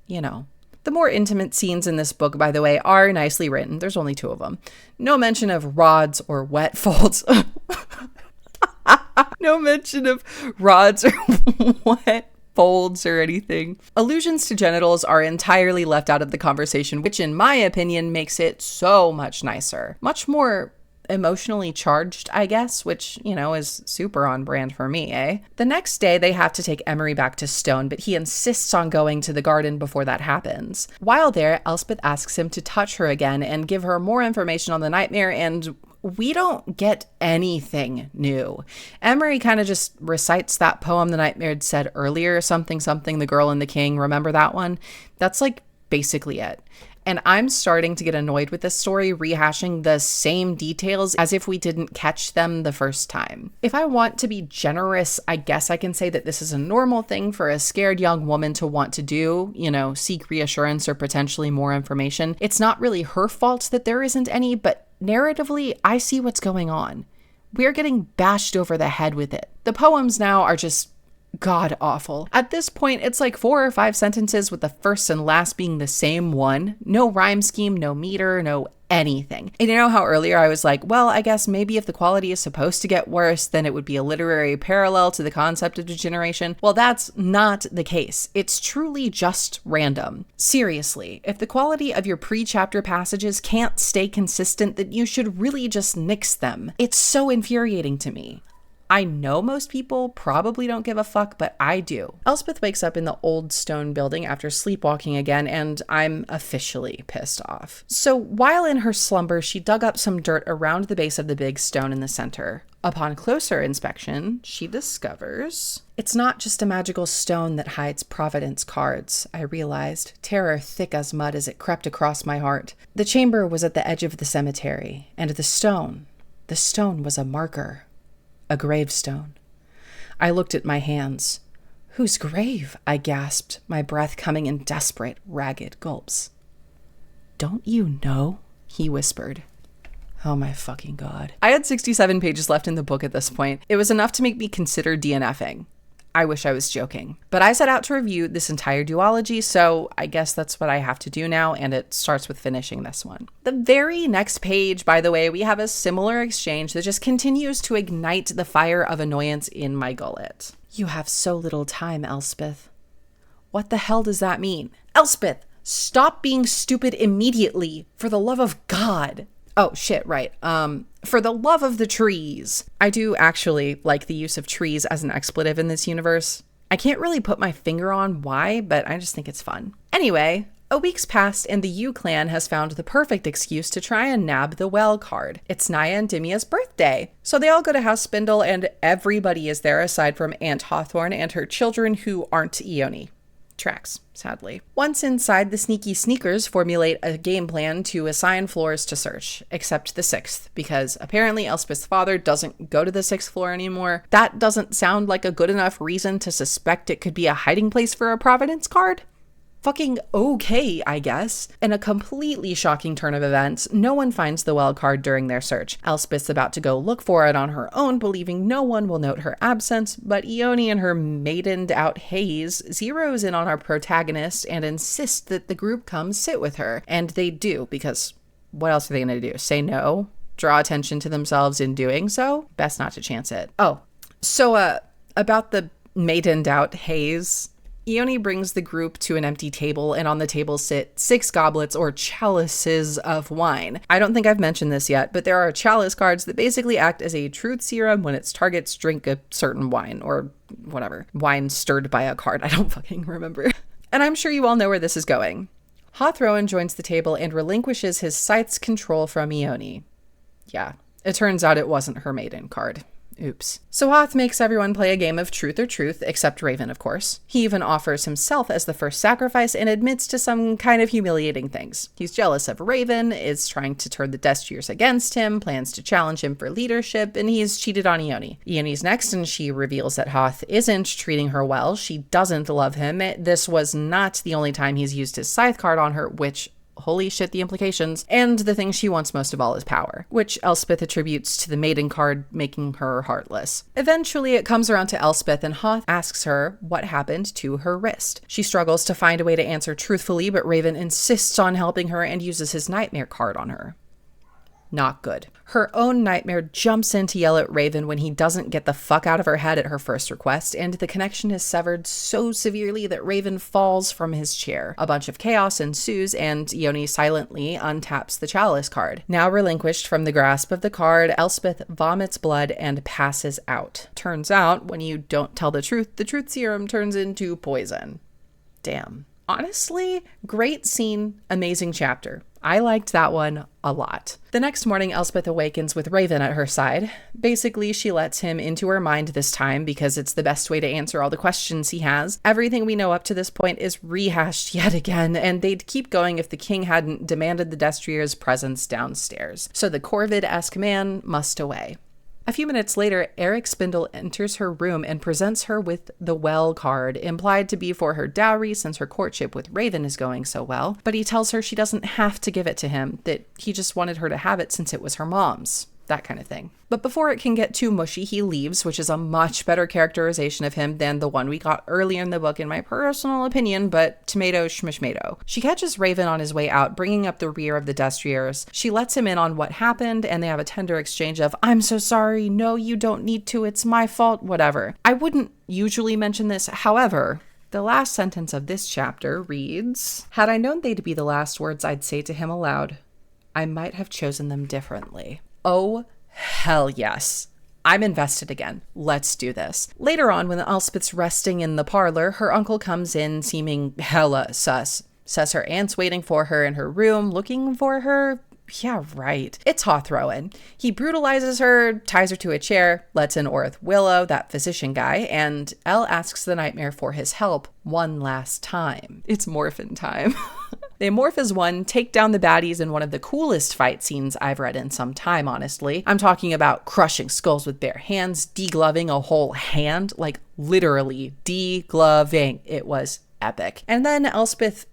you know. The more intimate scenes in this book, by the way, are nicely written. There's only 2 of them. No mention of rods or wet folds. No mention of rods or wet folds or anything. Allusions to genitals are entirely left out of the conversation, which in my opinion makes it so much nicer. Much more emotionally charged, I guess, which, you know, is super on brand for me, eh? The next day, they have to take Emery back to Stone, but he insists on going to the garden before that happens. While there, Elspeth asks him to touch her again and give her more information on the nightmare, and we don't get anything new. Emery kind of just recites that poem the nightmare had said earlier, something, the girl and the king, remember that one? That's like basically it. And I'm starting to get annoyed with this story, rehashing the same details as if we didn't catch them the first time. If I want to be generous, I guess I can say that this is a normal thing for a scared young woman to want to do, you know, seek reassurance or potentially more information. It's not really her fault that there isn't any, but narratively, I see what's going on. We're getting bashed over the head with it. The poems now are just god awful. At this point, it's like 4 or 5 sentences with the first and last being the same one. No rhyme scheme, no meter, no anything. And you know how earlier I was like, well, I guess maybe if the quality is supposed to get worse, then it would be a literary parallel to the concept of degeneration. Well, that's not the case. It's truly just random. Seriously, if the quality of your pre-chapter passages can't stay consistent, then you should really just nix them. It's so infuriating to me. I know most people probably don't give a fuck, but I do. Elspeth wakes up in the old stone building after sleepwalking again, and I'm officially pissed off. So while in her slumber, she dug up some dirt around the base of the big stone in the center. Upon closer inspection, she discovers it's not just a magical stone that hides Providence cards, I realized, terror thick as mud as it crept across my heart. The chamber was at the edge of the cemetery, and the stone was a marker. A gravestone. I looked at my hands. Whose grave? I gasped, my breath coming in desperate, ragged gulps. Don't you know? He whispered. Oh my fucking God. I had 67 pages left in the book at this point. It was enough to make me consider DNFing. I wish I was joking. But I set out to review this entire duology, so I guess that's what I have to do now, and it starts with finishing this one. The very next page, by the way, we have a similar exchange that just continues to ignite the fire of annoyance in my gullet. You have so little time, Elspeth. What the hell does that mean? Elspeth, stop being stupid immediately, for the love of God. Oh, shit, right. For the love of the trees. I do actually like the use of trees as an expletive in this universe. I can't really put my finger on why, but I just think it's fun. Anyway, a week's passed and the U clan has found the perfect excuse to try and nab the well card. It's Naya and Dimia's birthday. So they all go to House Spindle and everybody is there aside from Aunt Hawthorne and her children who aren't Ione. Tracks, sadly. Once inside, the sneaky sneakers formulate a game plan to assign floors to search, except the 6th, because apparently Elspeth's father doesn't go to the 6th floor anymore. That doesn't sound like a good enough reason to suspect it could be a hiding place for a Providence card. Fucking okay, I guess. In a completely shocking turn of events, no one finds the well card during their search. Elspeth's about to go look for it on her own, believing no one will note her absence, but Ione in her maidened out haze zeroes in on our protagonist and insists that the group come sit with her. And they do, because what else are they gonna do? Say no? Draw attention to themselves in doing so? Best not to chance it. Oh, so about the maidened out haze, Ione brings the group to an empty table, and on the table sit 6 goblets or chalices of wine. I don't think I've mentioned this yet, but there are chalice cards that basically act as a truth serum when its targets drink a certain wine, or whatever. Wine stirred by a card. I don't fucking remember. And I'm sure you all know where this is going. Hawthorne joins the table and relinquishes his scythe's control from Ione. Yeah, it turns out it wasn't her maiden card. Oops. So Hoth makes everyone play a game of truth or truth, except Raven, of course. He even offers himself as the first sacrifice and admits to some kind of humiliating things. He's jealous of Raven, is trying to turn the Destriers against him, plans to challenge him for leadership, and he's cheated on Ione. Ione's next, and she reveals that Hoth isn't treating her well. She doesn't love him. This was not the only time he's used his scythe card on her, which... holy shit, the implications. And the thing she wants most of all is power, which Elspeth attributes to the maiden card, making her heartless. Eventually, it comes around to Elspeth, and Hoth asks her what happened to her wrist. She struggles to find a way to answer truthfully, but Raven insists on helping her and uses his nightmare card on her. Not good. Her own nightmare jumps in to yell at Raven when he doesn't get the fuck out of her head at her first request, and the connection is severed so severely that Raven falls from his chair. A bunch of chaos ensues, and Ione silently untaps the chalice card. Now relinquished from the grasp of the card, Elspeth vomits blood and passes out. Turns out, when you don't tell the truth serum turns into poison. Damn. Honestly, great scene, amazing chapter. I liked that one a lot. The next morning, Elspeth awakens with Raven at her side. Basically, she lets him into her mind this time because it's the best way to answer all the questions he has. Everything we know up to this point is rehashed yet again, and they'd keep going if the king hadn't demanded the Destrier's presence downstairs. So the Corvid-esque man must away. A few minutes later, Eric Spindle enters her room and presents her with the well card, implied to be for her dowry since her courtship with Raven is going so well, but he tells her she doesn't have to give it to him, that he just wanted her to have it since it was her mom's. That kind of thing. But before it can get too mushy, he leaves, which is a much better characterization of him than the one we got earlier in the book, in my personal opinion, but tomato schmishmato. She catches Raven on his way out, bringing up the rear of the Destriers. She lets him in on what happened, and they have a tender exchange of, "I'm so sorry, no, you don't need to, it's my fault," whatever. I wouldn't usually mention this, however... the last sentence of this chapter reads, "Had I known they'd be the last words I'd say to him aloud, I might have chosen them differently." Oh, hell yes. I'm invested again. Let's do this. Later on, when Elspeth's resting in the parlor, her uncle comes in seeming hella sus. Says her aunt's waiting for her in her room, looking for her. Yeah, right. It's Hawthorne. He brutalizes her, ties her to a chair, lets in Orith Willow, that physician guy, and Elle asks the nightmare for his help one last time. It's morphin' time. They morph as one, take down the baddies in one of the coolest fight scenes I've read in some time, honestly. I'm talking about crushing skulls with bare hands, degloving a whole hand, like literally degloving. It was epic. And then Elspeth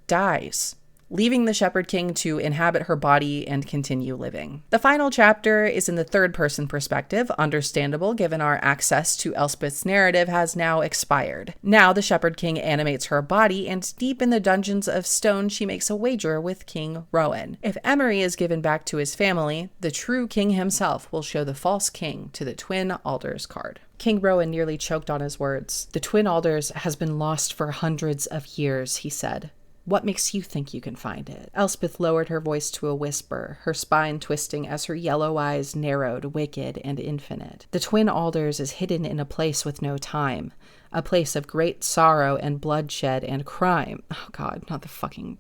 dies. leaving the Shepherd King to inhabit her body and continue living. The final chapter is in the third-person perspective, understandable given our access to Elspeth's narrative has now expired. Now the Shepherd King animates her body, and deep in the dungeons of stone she makes a wager with King Rowan. If Emery is given back to his family, the true king himself will show the false king to the Twin Alders card. King Rowan nearly choked on his words. "The Twin Alders has been lost for hundreds of years," he said. "What makes you think you can find it?" Elspeth lowered her voice to a whisper, her spine twisting as her yellow eyes narrowed, wicked and infinite. "The Twin Alders is hidden in a place with no time, a place of great sorrow and bloodshed and crime." Oh God, not the fucking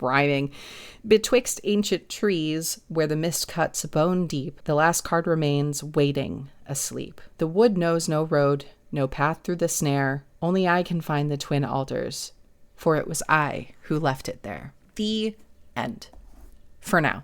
rhyming. "Betwixt ancient trees, where the mist cuts bone deep, the last card remains, waiting, asleep. The wood knows no road, no path through the snare. Only I can find the Twin Alders, for it was I who left it there." The end. For now.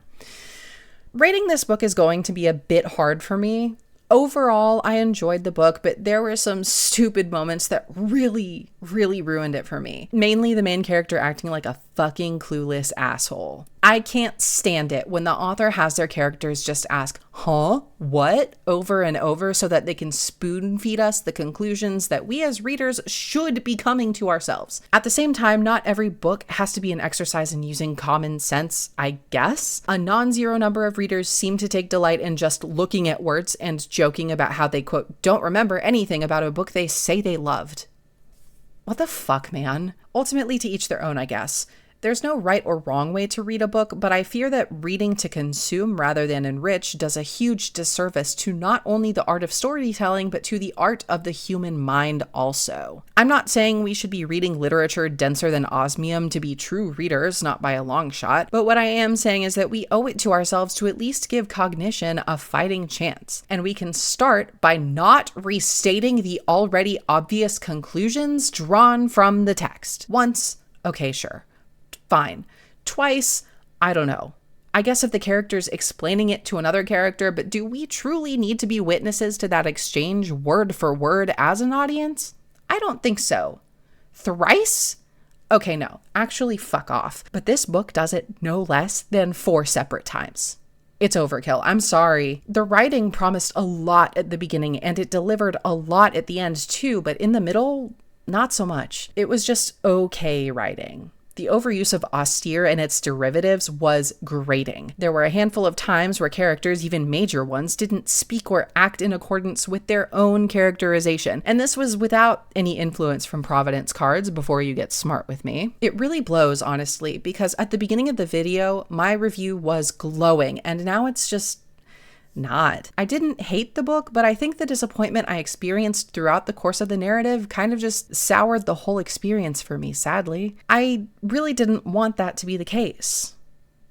Rating this book is going to be a bit hard for me. Overall, I enjoyed the book, but there were some stupid moments that really ruined it for me. Mainly the main character acting like a fucking clueless asshole. I can't stand it when the author has their characters just ask, "Huh? What?" over and over so that they can spoon feed us the conclusions that we as readers should be coming to ourselves. At the same time, not every book has to be an exercise in using common sense, I guess. A non-zero number of readers seem to take delight in just looking at words and joking about how they, quote, "don't remember anything about a book they say they loved." What the fuck, man? Ultimately, to each their own, I guess. There's no right or wrong way to read a book, but I fear that reading to consume rather than enrich does a huge disservice to not only the art of storytelling, but to the art of the human mind also. I'm not saying we should be reading literature denser than osmium to be true readers, not by a long shot, but what I am saying is that we owe it to ourselves to at least give cognition a fighting chance. And we can start by not restating the already obvious conclusions drawn from the text. Once, okay, sure. Fine. Twice, I don't know. I guess if the character's explaining it to another character, but do we truly need to be witnesses to that exchange word for word as an audience? I don't think so. Thrice? Okay, no. Actually, fuck off. But this book does it no less than 4 separate times. It's overkill. I'm sorry. The writing promised a lot at the beginning, and it delivered a lot at the end too, but in the middle, not so much. It was just okay writing. The overuse of austere and its derivatives was grating. There were a handful of times where characters, even major ones, didn't speak or act in accordance with their own characterization. And this was without any influence from Providence cards before you get smart with me. It really blows, honestly, because at the beginning of the video, my review was glowing, and now it's just not. I didn't hate the book, but I think the disappointment I experienced throughout the course of the narrative kind of just soured the whole experience for me, sadly. I really didn't want that to be the case.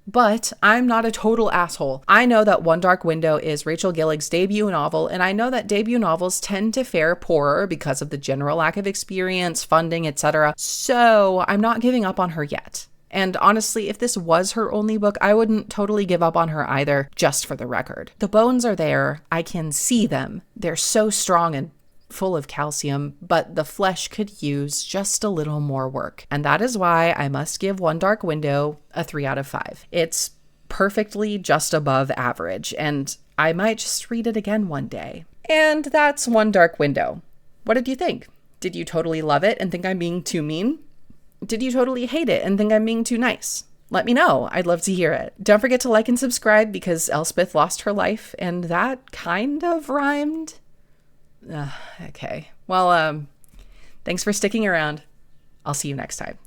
But I'm not a total asshole. I know that One Dark Window is Rachel Gillig's debut novel, and I know that debut novels tend to fare poorer because of the general lack of experience, funding, etc. So I'm not giving up on her yet. And honestly, if this was her only book, I wouldn't totally give up on her either, just for the record. The bones are there. I can see them. They're so strong and full of calcium, but the flesh could use just a little more work. And that is why I must give One Dark Window a 3 out of 5. It's perfectly just above average, and I might just read it again one day. And that's One Dark Window. What did you think? Did you totally love it and think I'm being too mean? Did you totally hate it and think I'm being too nice? Let me know. I'd love to hear it. Don't forget to like and subscribe because Elspeth lost her life and that kind of rhymed. Okay. Well, thanks for sticking around. I'll see you next time.